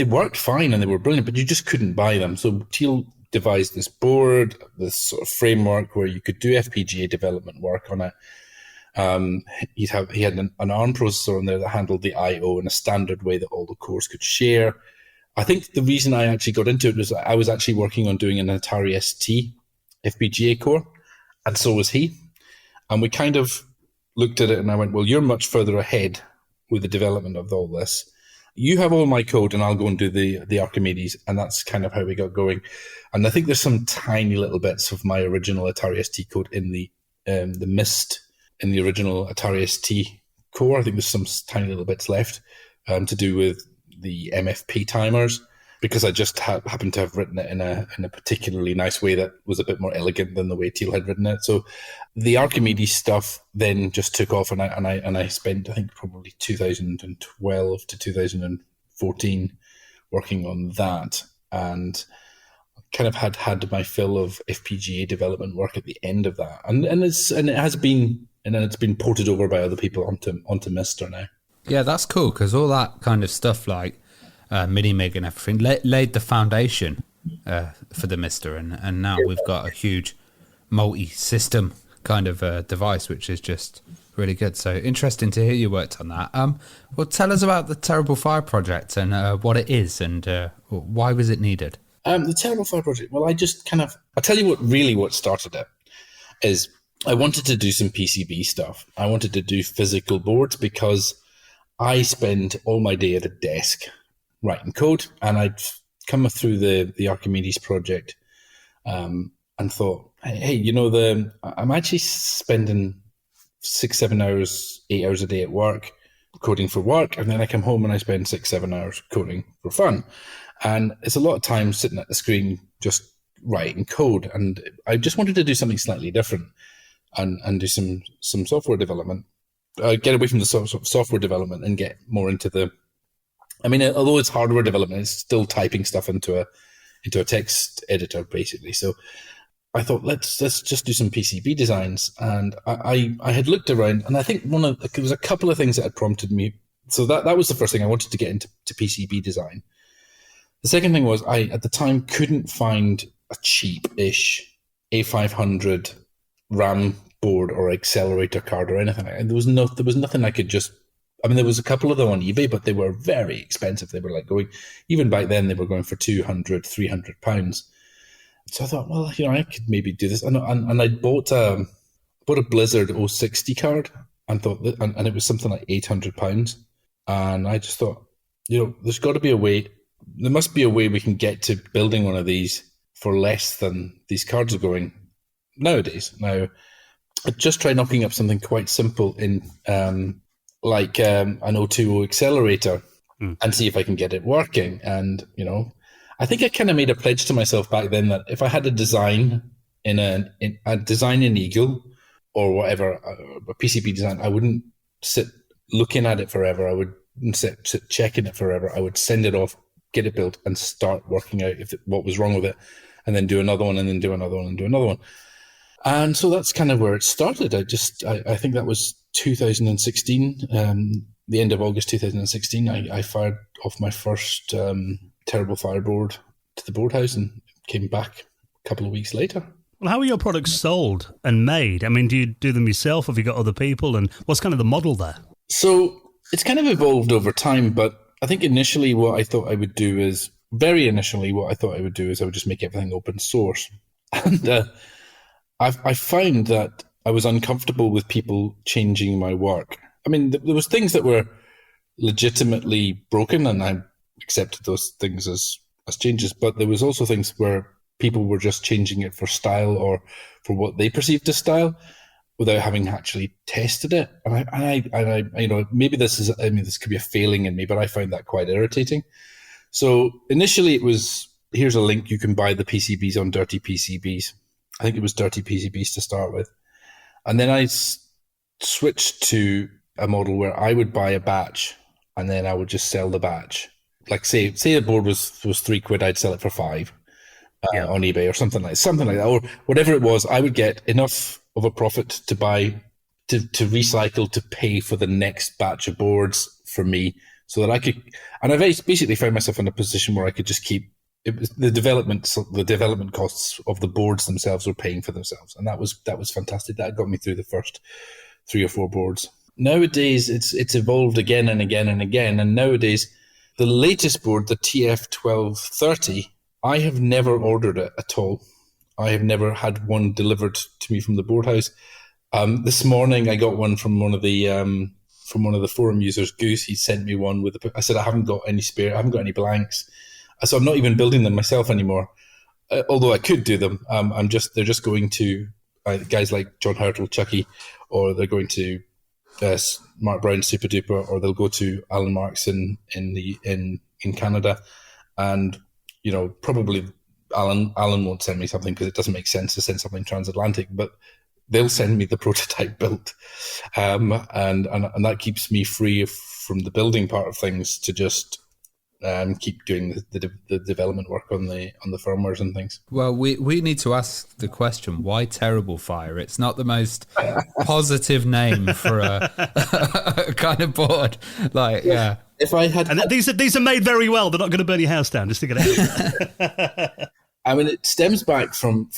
worked fine and they were brilliant, but you just couldn't buy them. So Thiel devised this board, this sort of framework where you could do FPGA development work on it. He had an ARM processor on there that handled the I/O in a standard way that all the cores could share. I think the reason I actually got into it was I was actually working on doing an Atari ST FPGA core, and so was he. And we kind of looked at it and I went, well, you're much further ahead with the development of all this. You have all my code and I'll go and do the Archimedes. And that's kind of how we got going. And I think there's some tiny little bits of my original Atari ST code in the Mist, in the original Atari ST core. I think there's some tiny little bits left to do with the MFP timers, because I just happened to have written it in a particularly nice way that was a bit more elegant than the way Thiel had written it. So the Archimedes stuff then just took off, and I spent, I think, probably 2012 to 2014 working on that, and kind of had my fill of FPGA development work at the end of that, and it's been ported over by other people onto Mister now. Yeah, that's cool, because all that kind of stuff like Mini Mig and everything laid the foundation for the Mister, and now we've got a huge multi-system kind of device, which is just really good. So interesting to hear you worked on that. Well, tell us about the Terrible Fire project and what it is and why was it needed? The Terrible Fire project. Well, I'll tell you what started it is I wanted to do some PCB stuff. I wanted to do physical boards because I spend all my day at a desk writing code, and I'd come through the Archimedes project and thought, hey, I'm actually spending 6, 7 hours, 8 hours a day at work coding for work, and then I come home and I spend 6, 7 hours coding for fun. And it's a lot of time sitting at the screen just writing code, and I just wanted to do something slightly different and do some software development. Get away from the sort of software development and get more into although it's hardware development, it's still typing stuff into a text editor, basically. So I thought, let's just do some PCB designs. And I had looked around, and I think there was a couple of things that had prompted me. So that was the first thing. I wanted to get into PCB design. The second thing was I, at the time, couldn't find a cheap-ish A500 RAM board or accelerator card or anything. There was nothing I could just. There was a couple of them on eBay, but they were very expensive. They were even back then, they were going for £200-300. So I thought, well, I could maybe do this. And I bought a Blizzard 060 card and thought, and it was something like £800. And I just thought, there's got to be a way. There must be a way we can get to building one of these for less than these cards are going nowadays. Now, I just tried knocking up something quite simple in an 020 accelerator and see if I can get it working. And, I think I kind of made a pledge to myself back then that if I had a design in Eagle or whatever, a PCB design, I wouldn't sit looking at it forever. I would sit checking it forever. I would send it off, get it built, and start working out what was wrong with it, and then do another one, and then do another one, and do another one. And so that's kind of where it started. I think that was 2016, the end of August 2016. I fired off my first Terrible Fireboard to the board house and came back a couple of weeks later. Well, how are your products sold and made? Do you do them yourself? Have you got other people? And what's kind of the model there? So it's kind of evolved over time, but I think initially what I thought I would do is I would just make everything open source. And I found that I was uncomfortable with people changing my work. There was things that were legitimately broken, and I accepted those things as changes, but there was also things where people were just changing it for style or for what they perceived as style without having actually tested it. And I maybe this could be a failing in me, but I found that quite irritating. So initially it was, here's a link, you can buy the PCBs on Dirty PCBs. I think it was Dirty PCBs to start with. And then I switched to a model where I would buy a batch and then I would just sell the batch. Like say the board was £3, I'd sell it for £5 on eBay or something like that, or whatever it was. I would get enough of a profit to buy, to recycle, to pay for the next batch of boards for me, so that I could. And I basically found myself in a position where I could just keep the development costs of the boards themselves were paying for themselves, and that was fantastic. That got me through the first 3 or 4 boards. Nowadays, it's evolved again and again and again, and nowadays, the latest board, the TF1230, I have never ordered it at all. I have never had one delivered to me from the board house. This morning, I got one from one of the forum users, Goose. He sent me one I said, I haven't got any spare, I haven't got any blanks. So I'm not even building them myself anymore. Although I could do them. They're just going to guys like John Hurtle, Chucky, or they're going to Mark Brown, Super Duper, or they'll go to Alan Marks in Canada, and probably Alan won't send me something because it doesn't make sense to send something transatlantic, but they'll send me the prototype built, and that keeps me free from the building part of things to just keep doing the development work on the firmwares and things. Well, we need to ask the question, why Terrible Fire? It's not the most positive name for a kind of board. Yeah. If I had, and these are made very well. They're not going to burn your house down. Just to get it. It stems back from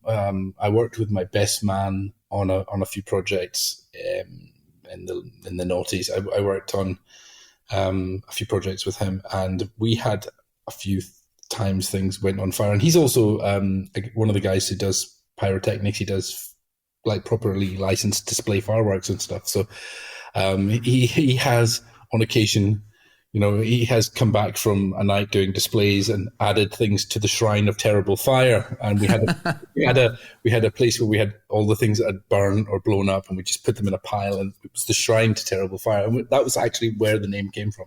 I worked with my best man on a few projects in the noughties. I worked on a few projects with him, and we had a few times things went on fire. And he's also one of the guys who does pyrotechnics. He does like properly licensed display fireworks and stuff. So he has on occasion, he has come back from a night doing displays and added things to the Shrine of Terrible Fire. And we had a place where we had all the things that had burned or blown up, and we just put them in a pile, and it was the Shrine to Terrible Fire. And that was actually where the name came from.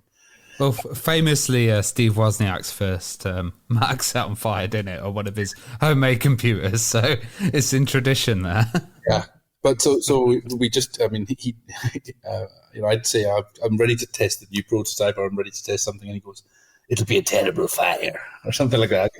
Well, famously, Steve Wozniak's first Mac set on fire, didn't it, on one of his homemade computers? So it's in tradition there. Yeah, but so we just, I mean, I'd say I'm ready to test the new prototype, or I'm ready to test something, and he goes, "It'll be a terrible fire," or something like that.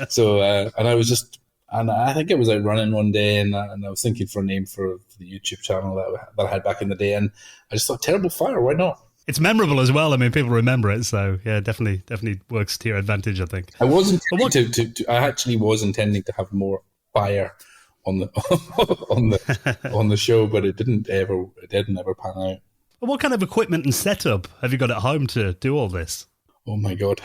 So, and I was just, and I think it was out running one day, and I was thinking for a name for the YouTube channel that I had back in the day, and I just thought, "Terrible Fire, why not?" It's memorable as well. I mean, people remember it, so yeah, definitely works to your advantage, I think. I was intending I actually was intending to have more fire on the on the show, but it didn't ever pan out. What kind of equipment and setup have you got at home to do all this? Oh my God,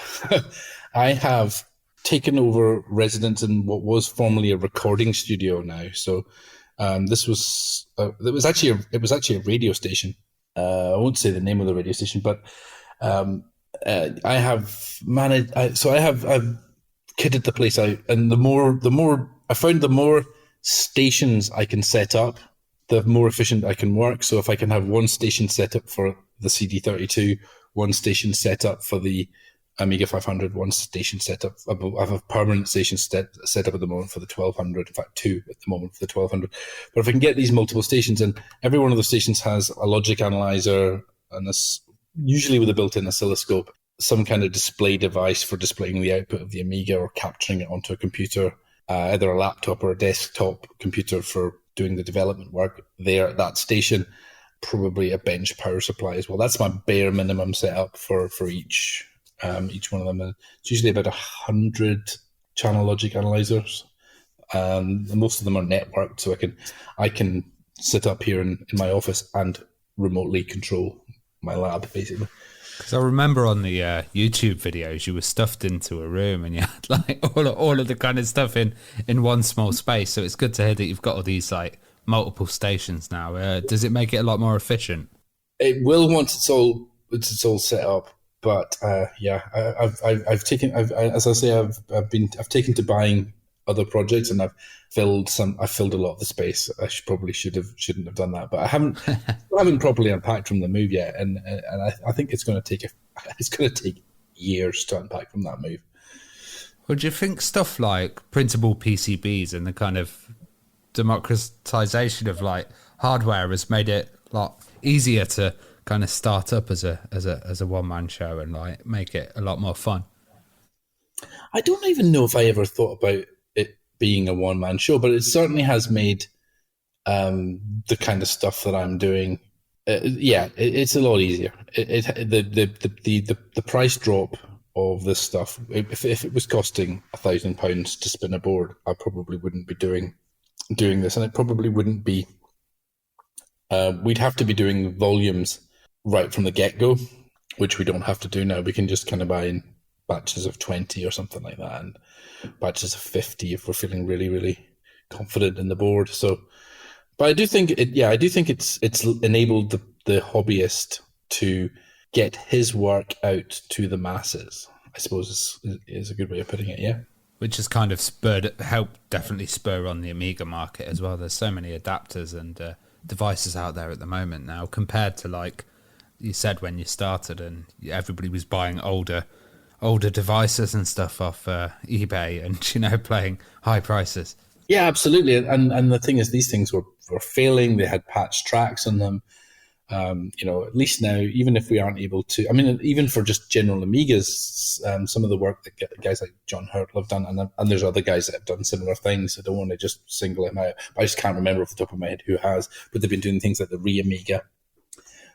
I have taken over residence in what was formerly a recording studio now. So this was it was actually a radio station. I won't say the name of the radio station, but I have managed. I've kitted the place out, and the more I found, the more stations I can set up, the more efficient I can work. So if I can have one station set up for the CD32, one station set up for the Amiga 500, one station set up. I have a permanent station set up at the moment for the 1200. In fact, two at the moment for the 1200. But if I can get these multiple stations, and every one of those stations has a logic analyzer, and this usually with a built-in oscilloscope, some kind of display device for displaying the output of the Amiga or capturing it onto a computer, either a laptop or a desktop computer for doing the development work there at that station. Probably a bench power supply as well. That's my bare minimum setup for each one of them. And it's usually about 100 channel logic analyzers. Most of them are networked, so I can sit up here in my office and remotely control my lab, basically. Because I remember on the YouTube videos, you were stuffed into a room and you had like all of the kind of stuff in one small space. So it's good to hear that you've got all these like multiple stations now. Does it make it a lot more efficient? It will once it's all set up. But I've taken to buying other projects, and I've filled a lot of the space. I shouldn't have done that, but I haven't properly unpacked from the move yet, and I think it's going to take years to unpack from that move. Well, do you think stuff like printable PCBs and the kind of democratization of like hardware has made it a lot easier to kind of start up as a one-man show and like make it a lot more fun? I don't even know if I ever thought about it being a one-man show, but it certainly has made the kind of stuff that I'm doing. It's a lot easier. The price drop of this stuff. If it was costing £1,000 to spin a board, I probably wouldn't be doing this, and it probably wouldn't be. We'd have to be doing volumes right from the get-go, which we don't have to do now. We can just kind of buy in batches of 20 or something like that, and batches of 50 if we're feeling really, really confident in the board. So, but I do think it's enabled the hobbyist to get his work out to the masses, I suppose is a good way of putting it, yeah. Which has kind of helped definitely spur on the Amiga market as well. There's so many adapters and devices out there at the moment now, compared to like you said when you started, and everybody was buying older devices and stuff off eBay and paying high prices. Yeah, absolutely. And the thing is, these things were failing. They had patched tracks on them. At least now, even if we aren't able to, I mean, even for just general Amigas, some of the work that guys like John Hurtle have done, and there's other guys that have done similar things. I don't want to just single him out. I just can't remember off the top of my head who has, but they've been doing things like the Re-Amiga,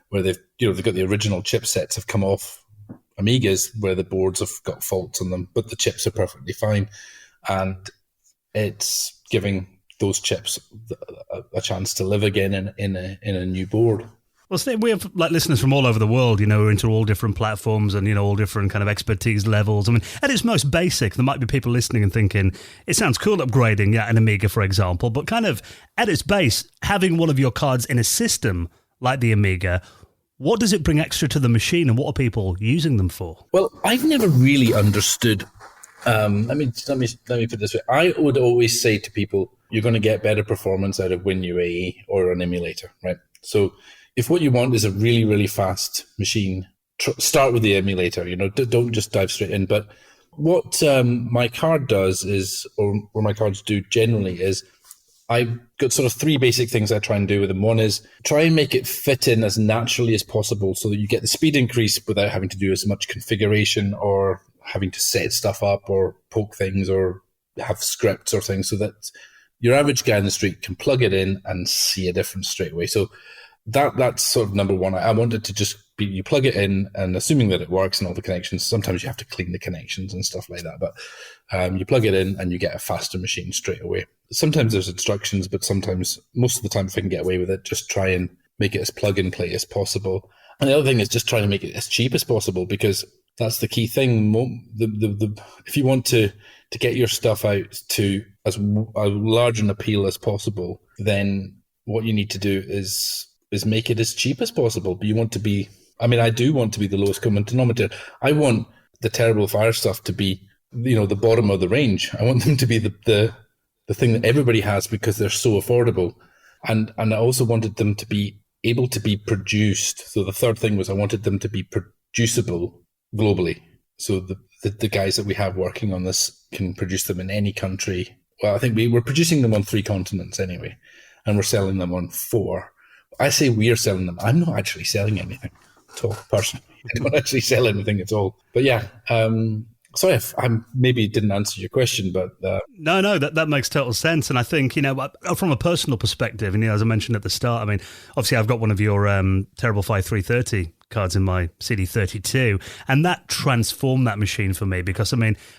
where they've got the original chipsets have come off Amigas where the boards have got faults on them, but the chips are perfectly fine, and it's giving those chips a chance to live again in a new board. Well, Steve, we have like listeners from all over the world, who are into all different platforms and, all different kind of expertise levels. I mean, at its most basic, there might be people listening and thinking, it sounds cool upgrading an Amiga, for example, but kind of at its base, having one of your cards in a system like the Amiga, what does it bring extra to the machine and what are people using them for? Well, I've never really understood. Let me put it this way. I would always say to people, you're going to get better performance out of WinUAE or an emulator, right? So if what you want is a really, really fast machine, start with the emulator, don't just dive straight in. But what my card does is, or my cards do generally is, I've got sort of three basic things I try and do with them. One is try and make it fit in as naturally as possible so that you get the speed increase without having to do as much configuration or having to set stuff up or poke things or have scripts or things, so that your average guy in the street can plug it in and see a difference straight away. So that's sort of number one. I want it to just be, you plug it in and assuming that it works and all the connections, sometimes you have to clean the connections and stuff like that. But you plug it in and you get a faster machine straight away. Sometimes there's instructions, but sometimes, most of the time, if I can get away with it, just try and make it as plug and play as possible. And the other thing is just trying to make it as cheap as possible, because that's the key thing. If you want to get your stuff out to as large an appeal as possible, then what you need to do is make it as cheap as possible. But you want to be, I do want to be the lowest common denominator. I want the Terrible Fire stuff to be, the bottom of the range. I want them to be the thing that everybody has because they're so affordable. And I also wanted them to be able to be produced. So the third thing was I wanted them to be producible globally. So the guys that we have working on this can produce them in any country. Well, I think we're producing them on 3 continents anyway, and we're selling them on 4. I say we're selling them. I'm not actually selling anything at all, personally. I don't actually sell anything at all. But yeah, sorry if I maybe didn't answer your question, but... No, that makes total sense. And I think, from a personal perspective, and as I mentioned at the start, obviously I've got one of your Terrible Fire 330 cards in my CD32, and that transformed that machine for me because,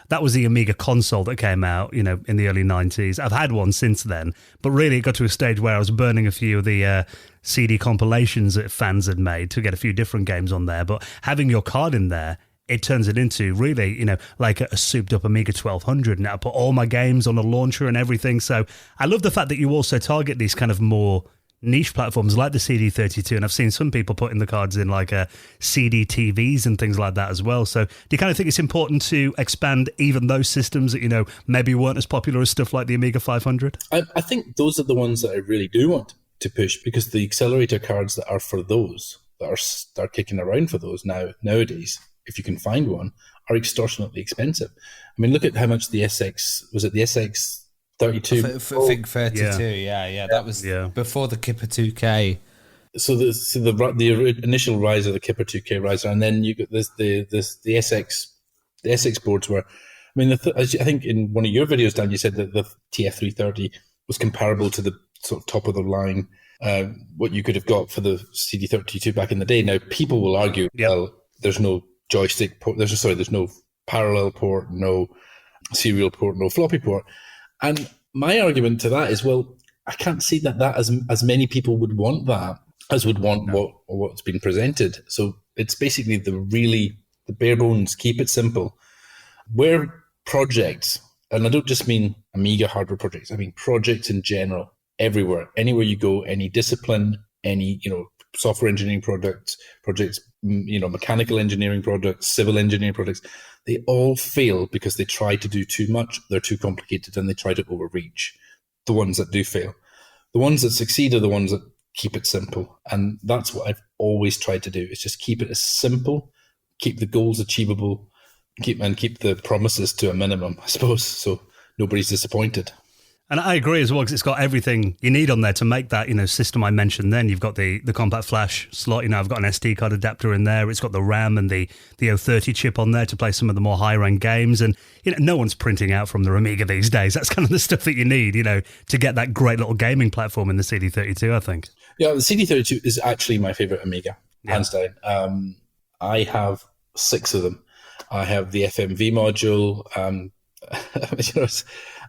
that was the Amiga console that came out, in the early 90s. I've had one since then, but really it got to a stage where I was burning a few of the CD compilations that fans had made to get a few different games on there. But having your card in there, it turns it into really, like a souped up Amiga 1200. Now I put all my games on a launcher and everything. So I love the fact that you also target these kind of more niche platforms like the CD32. And I've seen some people putting the cards in like CD TVs and things like that as well. So do you kind of think it's important to expand even those systems that, maybe weren't as popular as stuff like the Amiga 500? I think those are the ones that I really do want to push, because the accelerator cards that are for those, that are kicking around for those nowadays, if you can find one, are extortionately expensive. Look at how much the SX, was it the SX 32? I think 32, yeah. That was before the Kipper 2K. So the initial rise of the Kipper 2K riser, and then you got the SX boards were, I think in one of your videos, Dan, you said that the TF330 was comparable to the sort of top of the line, what you could have got for the CD32 back in the day. Now, people will argue, well, there's no joystick port, there's no parallel port, no serial port, no floppy port. And my argument to that is, well, I can't see that as many people would want that as would want what's been presented. So it's basically the bare bones, keep it simple. Where projects, and I don't just mean Amiga hardware projects, I mean projects in general, everywhere, anywhere you go, any discipline, any, software engineering projects, mechanical engineering projects, civil engineering projects, they all fail because they try to do too much, they're too complicated, and they try to overreach. The ones that do fail. The ones that succeed are the ones that keep it simple. And that's what I've always tried to do, is just keep it as simple, keep the goals achievable, keep the promises to a minimum, I suppose, so nobody's disappointed. And I agree as well, because it's got everything you need on there to make that, system I mentioned then. You've got the compact flash slot, I've got an SD card adapter in there. It's got the RAM and the 030 chip on there to play some of the more high-end games. And, no one's printing out from their Amiga these days. That's kind of the stuff that you need, to get that great little gaming platform in the CD32, I think. Yeah, the CD32 is actually my favorite Amiga, hands down. I have 6 of them. I have the FMV module,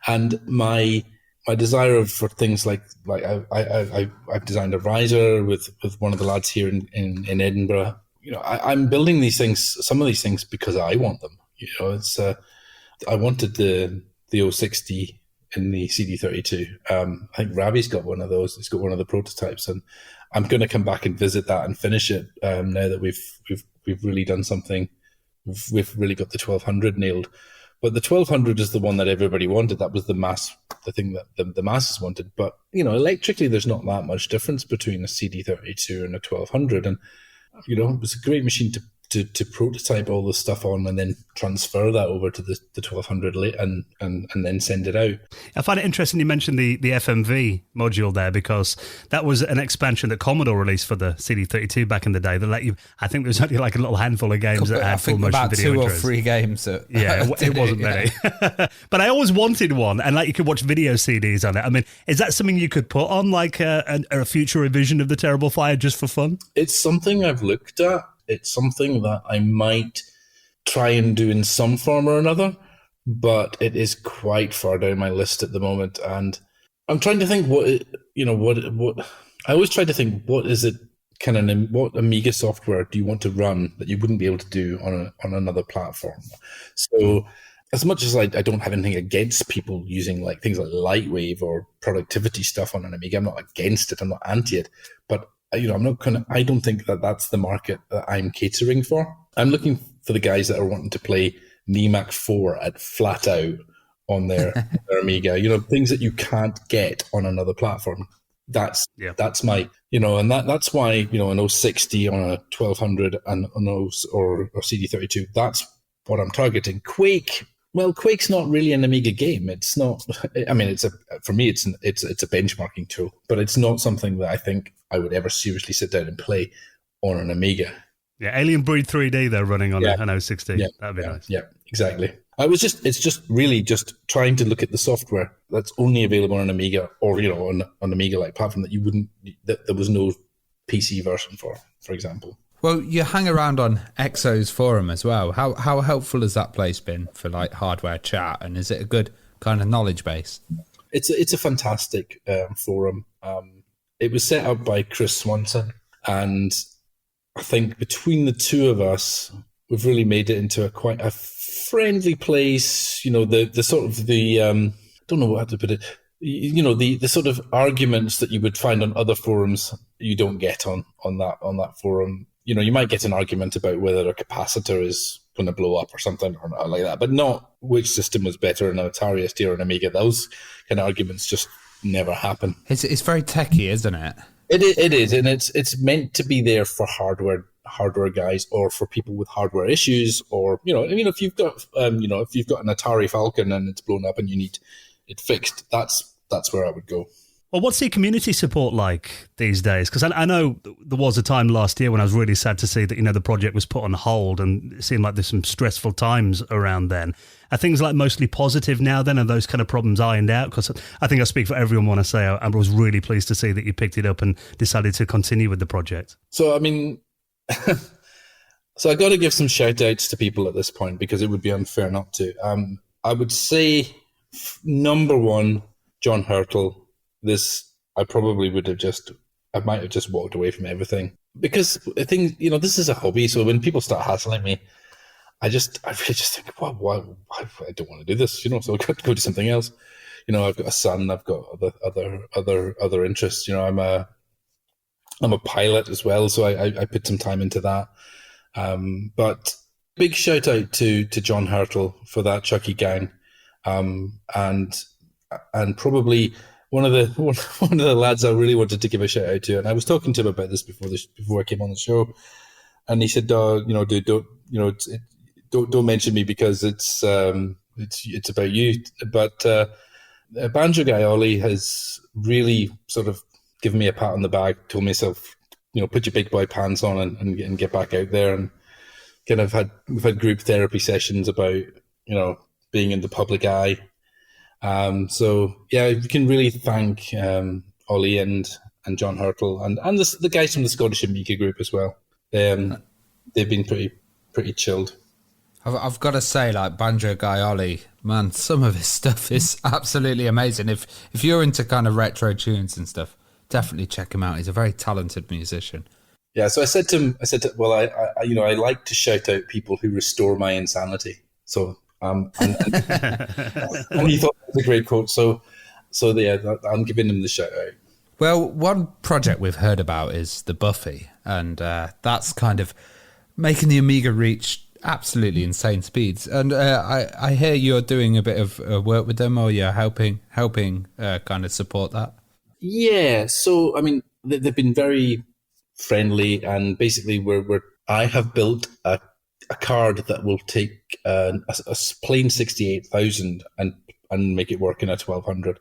and my my desire for things like I've designed a riser with one of the lads here in Edinburgh. You know, I'm building these things, some of these things, because I want them. You know, it's I wanted the 060 in the CD32. I think Ravi's got one of those. He's got one of the prototypes, and I'm going to come back and visit that and finish it now that we've really done something. We've really got the 1200 nailed. But the 1200 is the one that everybody wanted. That was the thing that the masses wanted. But, you know, electrically, there's not that much difference between a CD32 and a 1200. And, you know, it was a great machine to prototype all this stuff on and then transfer that over to the 1200 and then send it out. I find it interesting you mentioned the FMV module there, because that was an expansion that Commodore released for the CD32 back in the day that let you, I think there was only like a little handful of games that had full motion about video 2 intros. or 3 games. It wasn't many. But I always wanted one, and like you could watch video CDs on it. I mean, is that something you could put on like a future revision of the Terrible Fire just for fun? It's something I've looked at. It's something that I might try and do in some form or another, but it is quite far down my list at the moment. And I'm trying to think what I always try to think, what Amiga software do you want to run that you wouldn't be able to do on another platform? So as much as I don't have anything against people using like things like Lightwave or productivity stuff on an Amiga, I'm not against it. I'm not anti it, but you know, I don't think that that's the market that I'm catering for. I'm looking for the guys that are wanting to play NEMAC 4 at flat out on their Amiga, you know, things that you can't get on another platform. That's my, you know, and that's why, you know, an 060 on a 1200 and or CD32, that's what I'm targeting. Quake, well, Quake's not really an Amiga game. It's not, I mean, for me, it's a benchmarking tool, but it's not something that I think I would ever seriously sit down and play on an Amiga. Yeah, Alien Breed 3D they're running on an 060. Yeah, that'd be nice. Yeah, exactly. It's just really just trying to look at the software that's only available on Amiga, or, you know, on Amiga-like platform that there was no PC version for example. Well, you hang around on Exo's forum as well. How helpful has that place been for like hardware chat, and is it a good kind of knowledge base? It's a fantastic forum. It was set up by Chris Swanson, and I think between the two of us, we've really made it into quite a friendly place. You know, the sort of don't know how to put it. You know, the sort of arguments that you would find on other forums you don't get on that forum. You know, you might get an argument about whether a capacitor is going to blow up or something or like that, but not which system was better, an Atari ST or an Amiga. Those kind of arguments just never happen. It's very techy, isn't it? It is, and it's meant to be there for hardware guys, or for people with hardware issues, or if you've got an Atari Falcon and it's blown up and you need it fixed, that's where I would go. Well, what's the community support like these days? Because I know there was a time last year when I was really sad to see that, the project was put on hold, and it seemed like there's some stressful times around then. Are things like mostly positive now then? Are those kind of problems ironed out? Because I think I speak for everyone when I say I was really pleased to see that you picked it up and decided to continue with the project. So, I mean, so I got to give some shout outs to people at this point, because it would be unfair not to. I would say, number one, John Hurtle. I might have just walked away from everything, because I think, this is a hobby. So when people start hassling me, I really just think, why I don't want to do this, so I've got to go do something else. I've got a son, I've got other interests. I'm a pilot as well, so I put some time into that. But big shout out to John Hurtle for that Chucky gang, and probably one of the lads I really wanted to give a shout out to, and I was talking to him about this before I came on the show, and he said, dude, don't mention me because it's about you. But banjo guy Ollie has really sort of given me a pat on the back, told myself, put your big boy pants on and get back out there, and kind of we've had group therapy sessions about being in the public eye. So yeah, you can really thank Ollie and John Hurtle and the guys from the Scottish Amiga group as well. They've been pretty chilled. I've got to say, like Banjo Guy Ollie, man, some of his stuff is absolutely amazing. If you're into kind of retro tunes and stuff, definitely check him out. He's a very talented musician. Yeah, so I said to him, well, I like to shout out people who restore my insanity. So, and he thought it was a great quote. So yeah, I'm giving him the shout out. Well, one project we've heard about is the Buffy, and that's kind of making the Amiga reach absolutely insane speeds. And I hear you're doing a bit of work with them, or you're helping kind of support that. Yeah, so I mean, they've been very friendly, and basically I have built a card that will take a plain 68,000 and make it work in a 1200,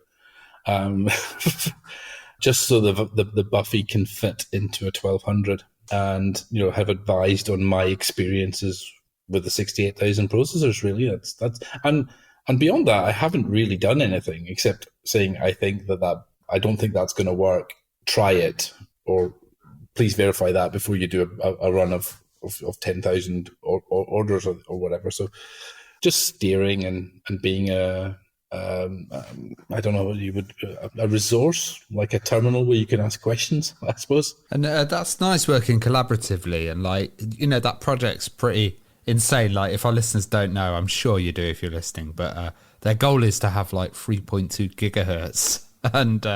just so the Buffy can fit into a 1200, and have advised on my experiences with the 68,000 processors. Really, that's and beyond that, I haven't really done anything except saying I don't think that's going to work. Try it, or please verify that before you do a run of 10,000 orders or whatever. So just steering and being I don't know what you would, a resource, like a terminal where you can ask questions, I suppose. And that's nice working collaboratively. And that project's pretty insane. Like, if our listeners don't know, I'm sure you do if you're listening, but their goal is to have like 3.2 gigahertz and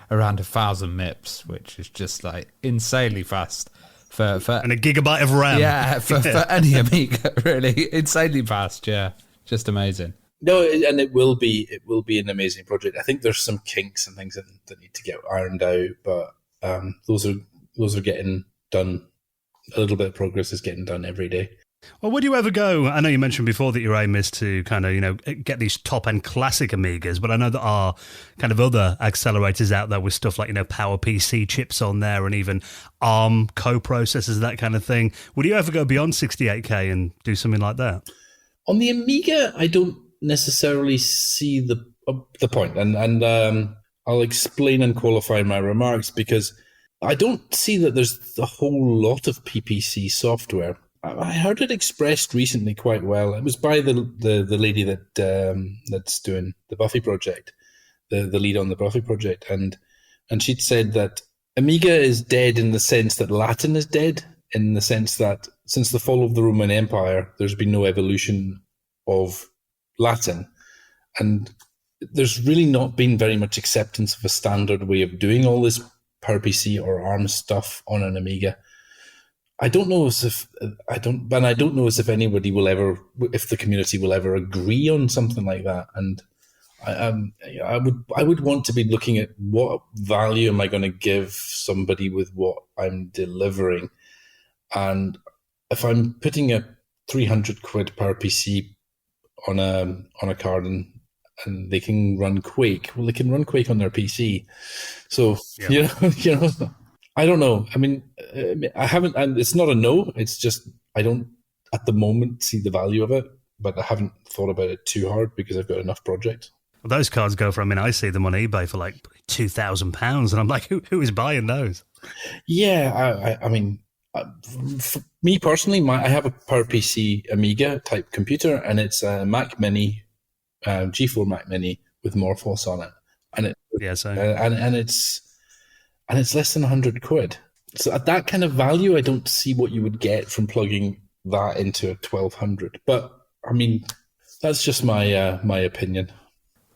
around 1,000 MIPS, which is just like insanely fast for and a gigabyte of RAM. Yeah, for any Amiga, really insanely fast. Yeah, just amazing. No, and it will be an amazing project. I think there's some kinks and things that need to get ironed out, but those are getting done. A little bit of progress is getting done every day. Well, would you ever go? I know you mentioned before that your aim is to kind of, get these top-end classic Amigas, but I know there are kind of other accelerators out there with stuff like, PowerPC chips on there and even ARM co-processors, that kind of thing. Would you ever go beyond 68K and do something like that? On the Amiga, I don't necessarily see the point, and I'll explain and qualify my remarks, because I don't see that there's a whole lot of PPC software. I heard it expressed recently quite well. It was by the lady that's doing the Buffy project, the lead on the Buffy project, and she'd said that Amiga is dead in the sense that Latin is dead, in the sense that since the fall of the Roman Empire, there's been no evolution of Latin, and there's really not been very much acceptance of a standard way of doing all this PowerPC or ARM stuff on an Amiga. I don't know if anybody will ever, if the community will ever agree on something like that. And I would want to be looking at what value am I going to give somebody with what I'm delivering, and if I'm putting a 300 quid PowerPC on a card and they can run Quake, well, they can run Quake on their PC. So yeah. I don't know. I mean, I haven't, and it's not a no. It's just I don't at the moment see the value of it, but I haven't thought about it too hard because I've got enough projects. Well, those cards go for, I see them on eBay for like £2,000, and I'm like, who is buying those? Yeah, I mean, for me personally, I have a PowerPC Amiga type computer, and it's a Mac Mini, G4 Mac Mini with Morphos on it, and it's less than 100 quid. So at that kind of value, I don't see what you would get from plugging that into a 1200. But I mean, that's just my my opinion.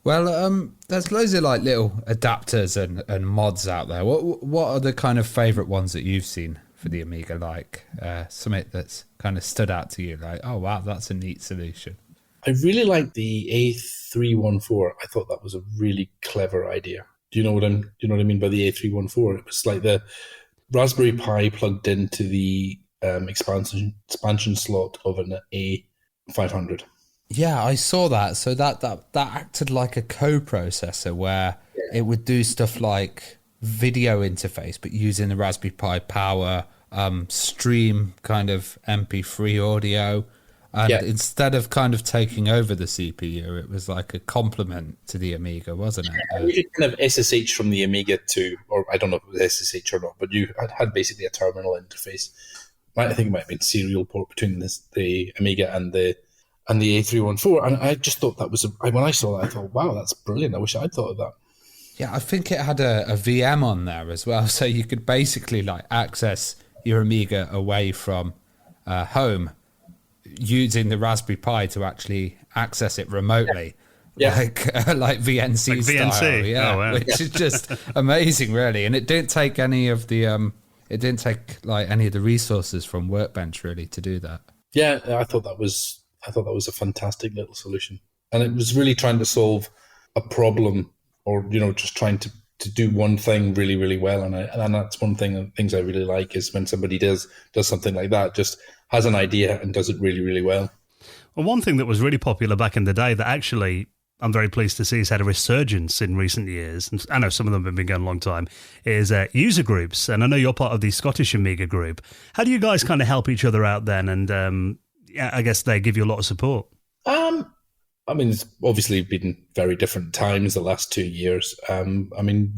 Well, there's loads of like little adapters and mods out there. What are the kind of favourite ones that you've seen for the Amiga? Like something that's kind of stood out to you, like, oh wow, that's a neat solution. I really like the A314. I thought that was a really clever idea. Do you know what I mean by the A314? It was like the Raspberry Pi plugged into the expansion slot of an A500. Yeah, I saw that. So that acted like a co-processor where it would do stuff like video interface, but using the Raspberry Pi power, stream kind of MP3 audio. And instead of kind of taking over the CPU, it was like a complement to the Amiga, wasn't it? You could kind of SSH from the Amiga to, or I don't know if it was SSH or not, but you had basically a terminal interface. I think it might have been serial port between the Amiga and the and the A314. And I just thought that was, when I saw that, I thought, wow, that's brilliant. I wish I'd thought of that. Yeah, I think it had a VM on there as well, so you could basically like access your Amiga away from home using the Raspberry Pi to actually access it remotely. Yeah. Like VNC Like style, VNC. yeah, Oh, wow. which is just amazing, really. And it didn't take any of the any of the resources from Workbench really to do that. Yeah, I thought that was a fantastic little solution, and it was really trying to solve a problem, or just trying to do one thing really, really well. And that's one thing, things I really like is when somebody does something like that, just has an idea and does it really, really well. Well, one thing that was really popular back in the day that actually I'm very pleased to see has had a resurgence in recent years, and I know some of them have been going a long time, is user groups. And I know you're part of the Scottish Amiga group. How do you guys kind of help each other out then? And I guess they give you a lot of support. I mean, it's obviously been very different times the last 2 years. I mean,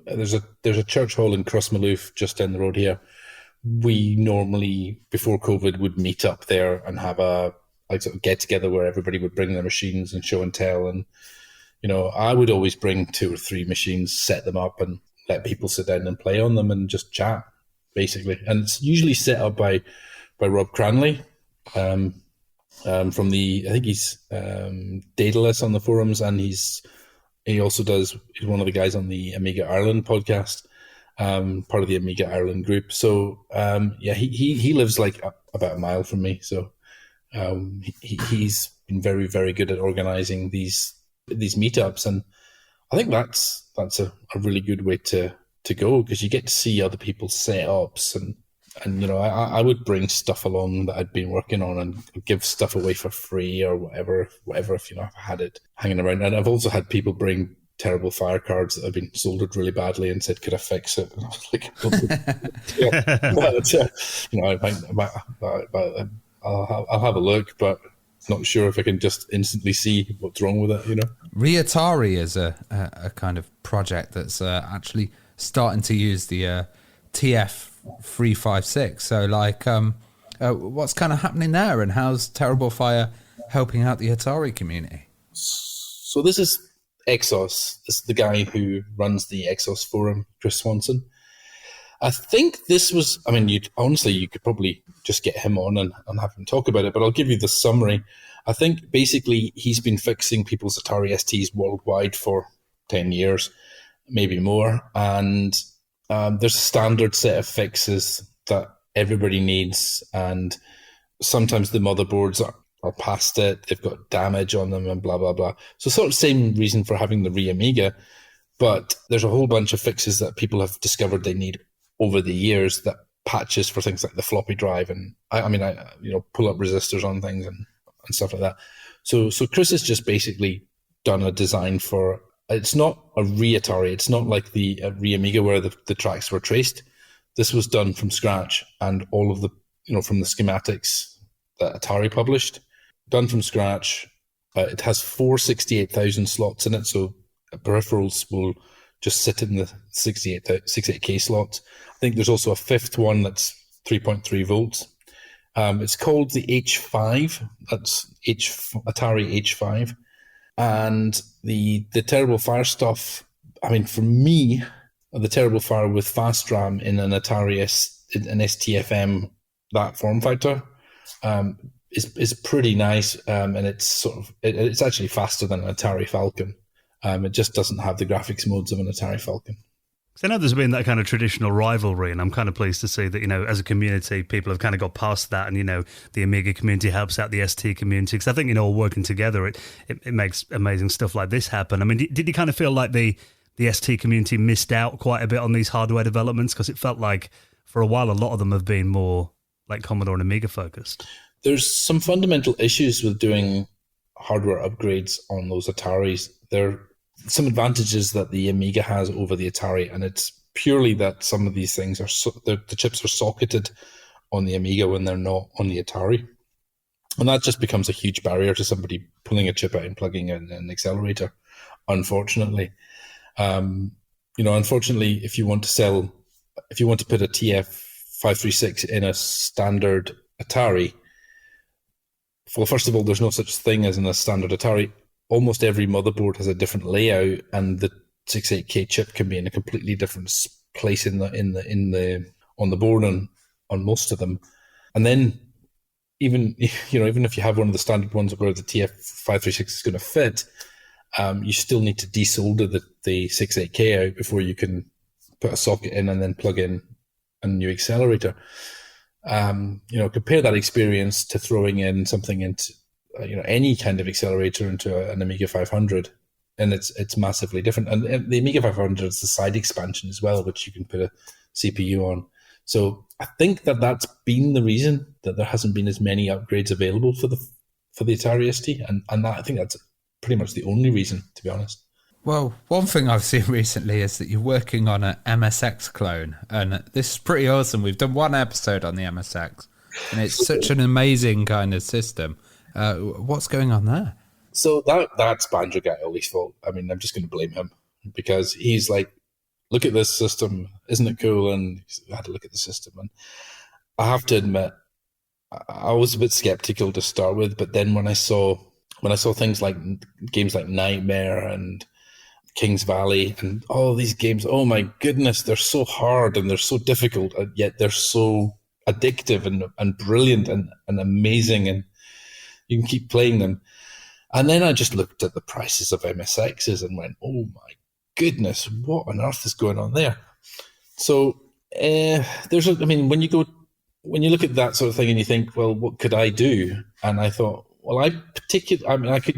there's a church hall in Crossmaloof just down the road here. We normally, before COVID, would meet up there and have a sort of get together where everybody would bring their machines and show and tell. And I would always bring 2 or 3 machines, set them up, and let people sit down and play on them and just chat, basically. And it's usually set up by Rob Cranley. From I think he's Daedalus on the forums, and he's one of the guys on the Amiga Ireland podcast, part of the Amiga Ireland group. So he lives like about a mile from me. So he's been very, very good at organizing these meetups, and I think that's a really good way to go, because you get to see other people's setups, and I would bring stuff along that I'd been working on and give stuff away for free or whatever if I had it hanging around. And I've also had people bring terrible fire cards that have been soldered really badly and said, "Could I fix it?" And I was like, I'll have a look, but not sure if I can just instantly see what's wrong with it. Reatari is a kind of project that's actually starting to use the TF356. So what's kind of happening there, and how's Terrible Fire helping out the Atari community? So this is Exos. This is the guy who runs the Exos forum, Chris Swanson. I think this was, you could probably just get him on and have him talk about it, but I'll give you the summary. I think basically he's been fixing people's Atari STs worldwide for 10 years, maybe more. And there's a standard set of fixes that everybody needs. And sometimes the motherboards are past it. They've got damage on them and blah, blah, blah. So sort of same reason for having the Re-Amiga, but there's a whole bunch of fixes that people have discovered they need over the years, that patches for things like the floppy drive, and I pull up resistors on things and stuff like that. So Chris has just basically done a design for, it's not a Re-Atari, it's not like the Re-Amiga where the tracks were traced. This was done from scratch, and all of the, from the schematics that Atari published, done from scratch. It has 4 68,000 slots in it, so peripherals will just sit in the 68K slots. I think there's also a fifth one that's 3.3 volts. It's called the H5. That's Atari H5. And the Terrible Fire stuff, for me, the Terrible Fire with fast RAM in an Atari an STFM, that form factor, is pretty nice. And it's it's actually faster than an Atari Falcon. It just doesn't have the graphics modes of an Atari Falcon. So I know there's been that kind of traditional rivalry, and I'm kind of pleased to see that, as a community, people have kind of got past that, and, the Amiga community helps out the ST community, because I think, all working together, it makes amazing stuff like this happen. Did you kind of feel like the ST community missed out quite a bit on these hardware developments? Because it felt like, for a while, a lot of them have been more like Commodore and Amiga focused. There's some fundamental issues with doing hardware upgrades on those Ataris. There are some advantages that the Amiga has over the Atari, and it's purely that some of these things the chips are socketed on the Amiga when they're not on the Atari, and that just becomes a huge barrier to somebody pulling a chip out and plugging in an accelerator. Unfortunately, unfortunately, if you want to put a TF536 in a standard Atari, well, first of all, there's no such thing as in a standard Atari. Almost every motherboard has a different layout, and the 68K chip can be in a completely different place on the board on most of them. And then even if you have one of the standard ones where the TF536 is going to fit, you still need to desolder the 68K out before you can put a socket in and then plug in a new accelerator. Compare that experience to throwing in something into any kind of accelerator into an Amiga 500, and it's massively different. And the Amiga 500 is the side expansion as well, which you can put a CPU on. So I think that's been the reason that there hasn't been as many upgrades available for the Atari ST, and I think that's pretty much the only reason, to be honest. Well, one thing I've seen recently is that you're working on an MSX clone, and this is pretty awesome. We've done one episode on the MSX, and it's such an amazing kind of system. What's going on there? So that's Banjo Guy Ollie's fault. I mean, I'm just going to blame him because he's like, look at this system, isn't it cool? And I had to look at the system, and I have to admit, I was a bit skeptical to start with, but then when I saw things like games like Nightmare and King's Valley and all these games, oh my goodness, they're so hard and they're so difficult, and yet they're so addictive and brilliant and amazing, and you can keep playing them. And then I just looked at the prices of MSXs and went, oh my goodness, what on earth is going on there? So when you look at that sort of thing and you think, well, what could I do? And I thought, well,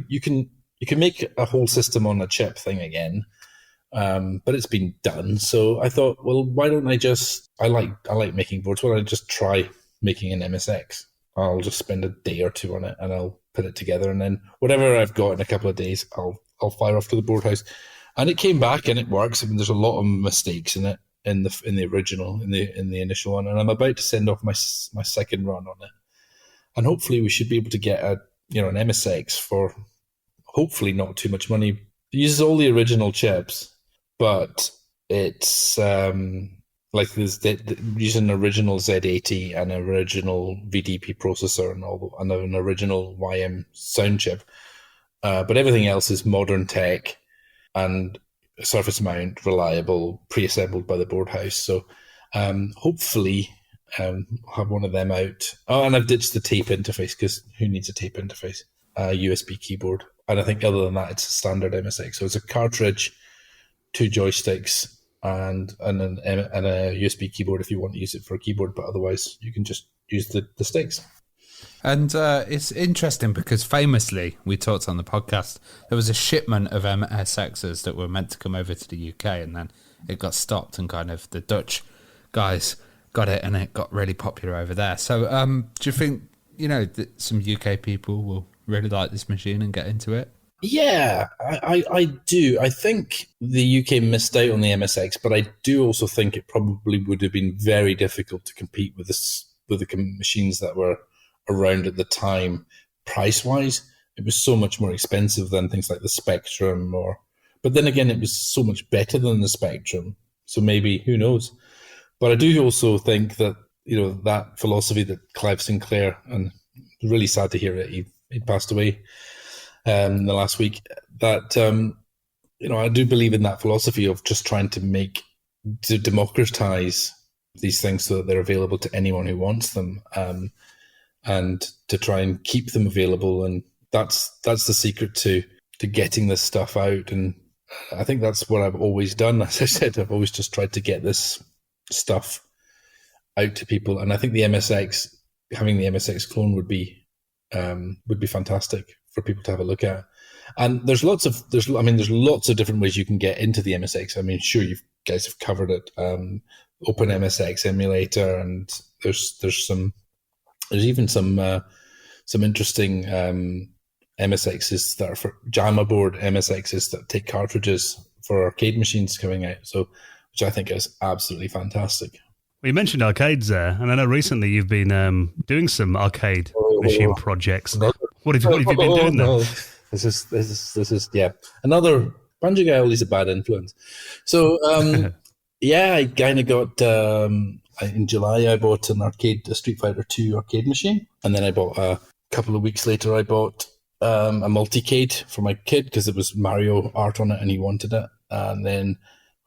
you can make a whole system on a chip thing again, but it's been done. So I thought, well, why don't I like making boards. Why don't I just try making an MSX? I'll just spend a day or two on it and I'll put it together, and then whatever I've got in a couple of days, I'll fire off to the board house. And it came back and it works. I mean, there's a lot of mistakes in it in the original, in the initial one, and I'm about to send off my second run on it, and hopefully we should be able to get an MSX for hopefully not too much money. It uses all the original chips, but it's like there's using an original Z80 and an original VDP processor and an original YM sound chip, but everything else is modern tech and surface mount, reliable, pre-assembled by the board house. So hopefully I'll have one of them out. Oh, and I've ditched the tape interface because who needs a tape interface? USB keyboard. And I think other than that, it's a standard MSX. So it's a cartridge, 2 joysticks, and a USB keyboard if you want to use it for a keyboard. But otherwise, you can just use the sticks. And it's interesting because famously, we talked on the podcast, there was a shipment of MSXs that were meant to come over to the UK, and then it got stopped, and kind of the Dutch guys got it, and it got really popular over there. So do you think, that some UK people will really like this machine and get into it? Yeah, I do. I think the UK missed out on the MSX, but I do also think it probably would have been very difficult to compete with the machines that were around at the time. Price-wise, it was so much more expensive than things like the Spectrum, but then again, it was so much better than the Spectrum. So maybe, who knows? But I do also think that, that philosophy that Clive Sinclair, and really sad to hear it, he passed away in the last week, that, I do believe in that philosophy of just trying to democratize these things so that they're available to anyone who wants them, and to try and keep them available. And that's the secret to getting this stuff out. And I think that's what I've always done. As I said, I've always just tried to get this stuff out to people. And I think having the MSX clone would be fantastic for people to have a look at. And there's lots of different ways you can get into the MSX. I mean, sure, you guys have covered it. Open MSX emulator, and there's even some interesting MSXs that are for JAMA board MSXs that take cartridges for arcade machines coming out. So, which I think is absolutely fantastic. Well, you mentioned arcades there, and I know recently you've been doing some arcade machine projects. What have you been doing there? This is another Banjo Guy Ollie's a bad influence. So I kind of got in July I bought a Street Fighter 2 arcade machine, and then I bought a couple of weeks later, I bought a multicade for my kid because it was Mario art on it and he wanted it. And then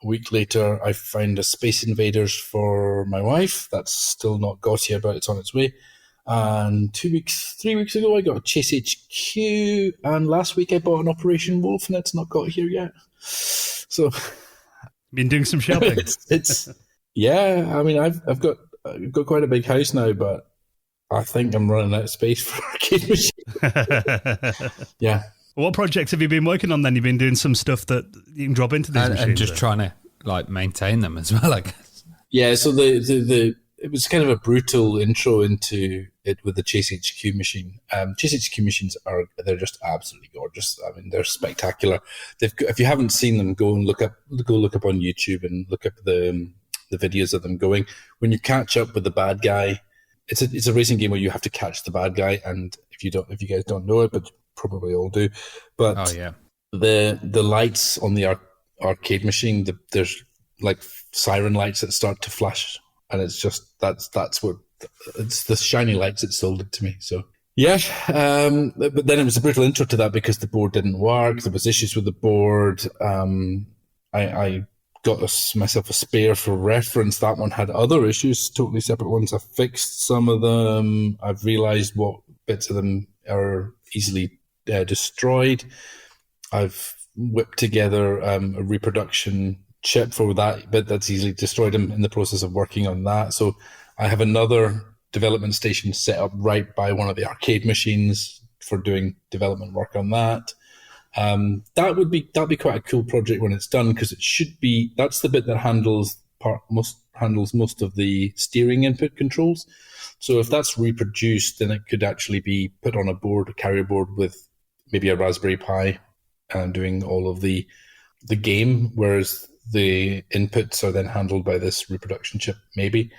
a week later, I found a Space Invaders for my wife. That's still not got here, but it's on its way. And 3 weeks ago, I got a Chase HQ. And last week, I bought an Operation Wolf, and it's not got here yet. So, been doing some shopping. it's yeah. I mean, I've got quite a big house now, but I think I'm running out of space for arcade machine. Yeah. What projects have you been working on then? You've been doing some stuff that you can drop into these machines. And just trying to like maintain them as well, I guess. Yeah, so it was kind of a brutal intro into it with the Chase HQ machine. Chase HQ machines they're just absolutely gorgeous. I mean, they're spectacular. If you haven't seen them, go look up on YouTube and look up the videos of them going. When you catch up with the bad guy, it's a racing game where you have to catch the bad guy, and if you guys don't know it, but probably all do. But oh yeah, the lights on the arcade machine, there's like siren lights that start to flash, and it's just that's what it's the shiny lights that sold it to me. So yeah, but then it was a brutal intro to that because the board didn't work. There was issues with the board. I got myself a spare for reference. That one had other issues, totally separate ones. I fixed some of them. I've realized what bits of them are easily destroyed. I've whipped together a reproduction chip for that bit that's easily destroyed. I'm in the process of working on that. So I have another development station set up right by one of the arcade machines for doing development work on that. That'd be quite a cool project when it's done, because that's the bit that handles most of the steering input controls. So if that's reproduced, then it could actually be put on a carrier board with maybe a Raspberry Pi and doing all of the game, whereas the inputs are then handled by this reproduction chip, maybe.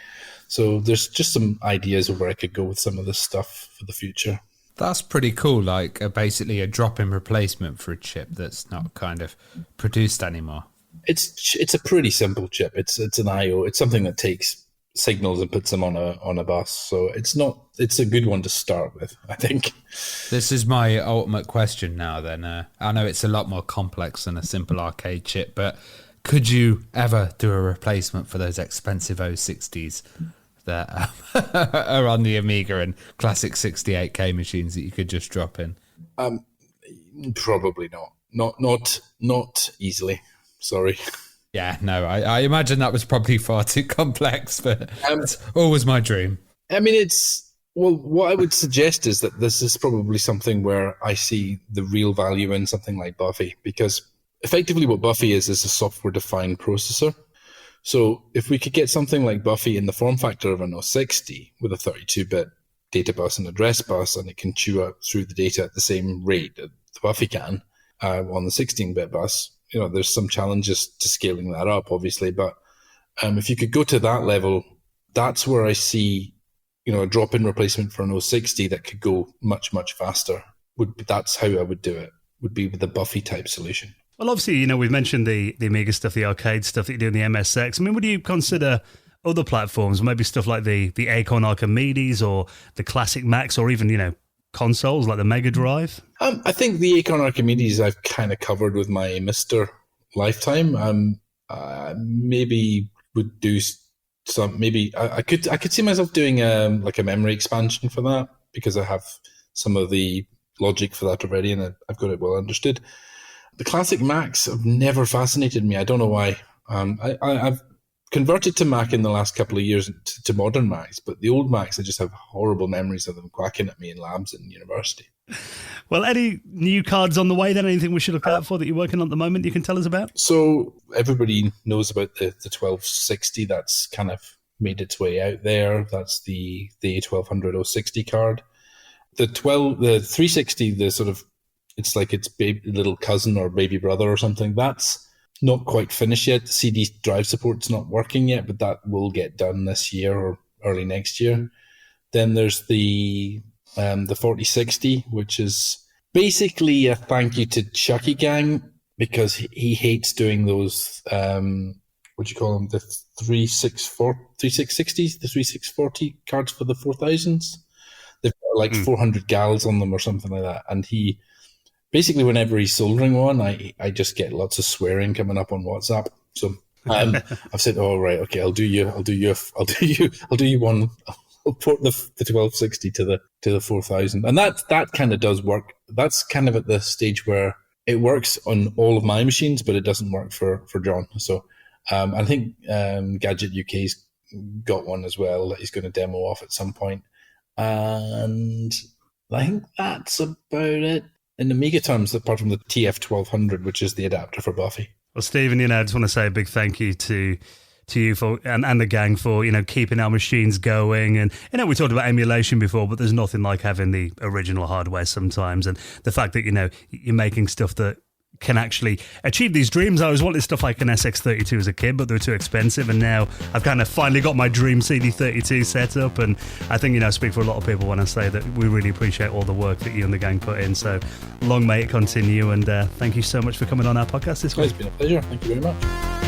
So there's just some ideas of where I could go with some of this stuff for the future. That's pretty cool, like basically a drop-in replacement for a chip that's not kind of produced anymore. It's a pretty simple chip. It's an I/O. It's something that takes signals and puts them on a bus. So it's a good one to start with, I think. This is my ultimate question now then. I know it's a lot more complex than a simple arcade chip, but could you ever do a replacement for those expensive 060s that are on the Amiga and classic 68K machines that you could just drop in? Probably not. Not easily. Sorry. Yeah, no, I imagine that was probably far too complex, but it's always my dream. I mean, what I would suggest is that this is probably something where I see the real value in something like Buffy, because effectively what Buffy is a software-defined processor. So if we could get something like Buffy in the form factor of an 060 with a 32-bit data bus and address bus, and it can chew out through the data at the same rate that the Buffy can on the 16-bit bus, there's some challenges to scaling that up, obviously. But if you could go to that level, that's where I see, a drop-in replacement for an 060 that could go much, much faster. That's how I would do it, would be with the Buffy type solution. Well, obviously, we've mentioned the Amiga stuff, the arcade stuff that you do in the MSX. I mean, would you consider other platforms, maybe stuff like the Acorn Archimedes or the Classic Macs, or even, consoles like the Mega Drive? I think the Acorn Archimedes I've kind of covered with my Mr. Lifetime. Maybe would do some. Maybe I could see myself doing like a memory expansion for that, because I have some of the logic for that already, and I've got it well understood. The Classic Macs have never fascinated me. I don't know why. I've converted to Mac in the last couple of years to modern Macs, but the old Macs, I just have horrible memories of them quacking at me in labs in university. Well, any new cards on the way then? Anything we should look out for that you're working on at the moment you can tell us about? So everybody knows about the 1260. That's kind of made its way out there. That's the A1200 060 card. The 360, the sort of, it's like its little cousin or baby brother or something. That's not quite finished yet. The CD drive support's not working yet, but that will get done this year or early next year. Then there's the 4060, which is basically a thank you to Chucky Gang, because he hates doing those, what do you call them, the 3660s, the 3640 cards for the 4000s. They've like 400 gals on them or something like that. And he basically, whenever he's soldering one, I just get lots of swearing coming up on WhatsApp. So I've said, "Oh right, okay, I'll do you one. I'll port the 1260 to the 4000," and that kind of does work. That's kind of at the stage where it works on all of my machines, but it doesn't work for John. So I think Gadget UK's got one as well that he's going to demo off at some point. And I think that's about it in Amiga terms, apart from the TF1200, which is the adapter for Buffy. Well, Stephen, I just want to say a big thank you to you for and the gang for keeping our machines going. And we talked about emulation before, but there's nothing like having the original hardware sometimes. And the fact that you're making stuff that can actually achieve these dreams. I always wanted stuff like an SX32 as a kid, but they were too expensive, and now I've kind of finally got my dream CD32 set up. And I think I speak for a lot of people when I say that we really appreciate all the work that you and the gang put in. So long may it continue, and thank you so much for coming on our podcast this week. It's been a pleasure. Thank you very much.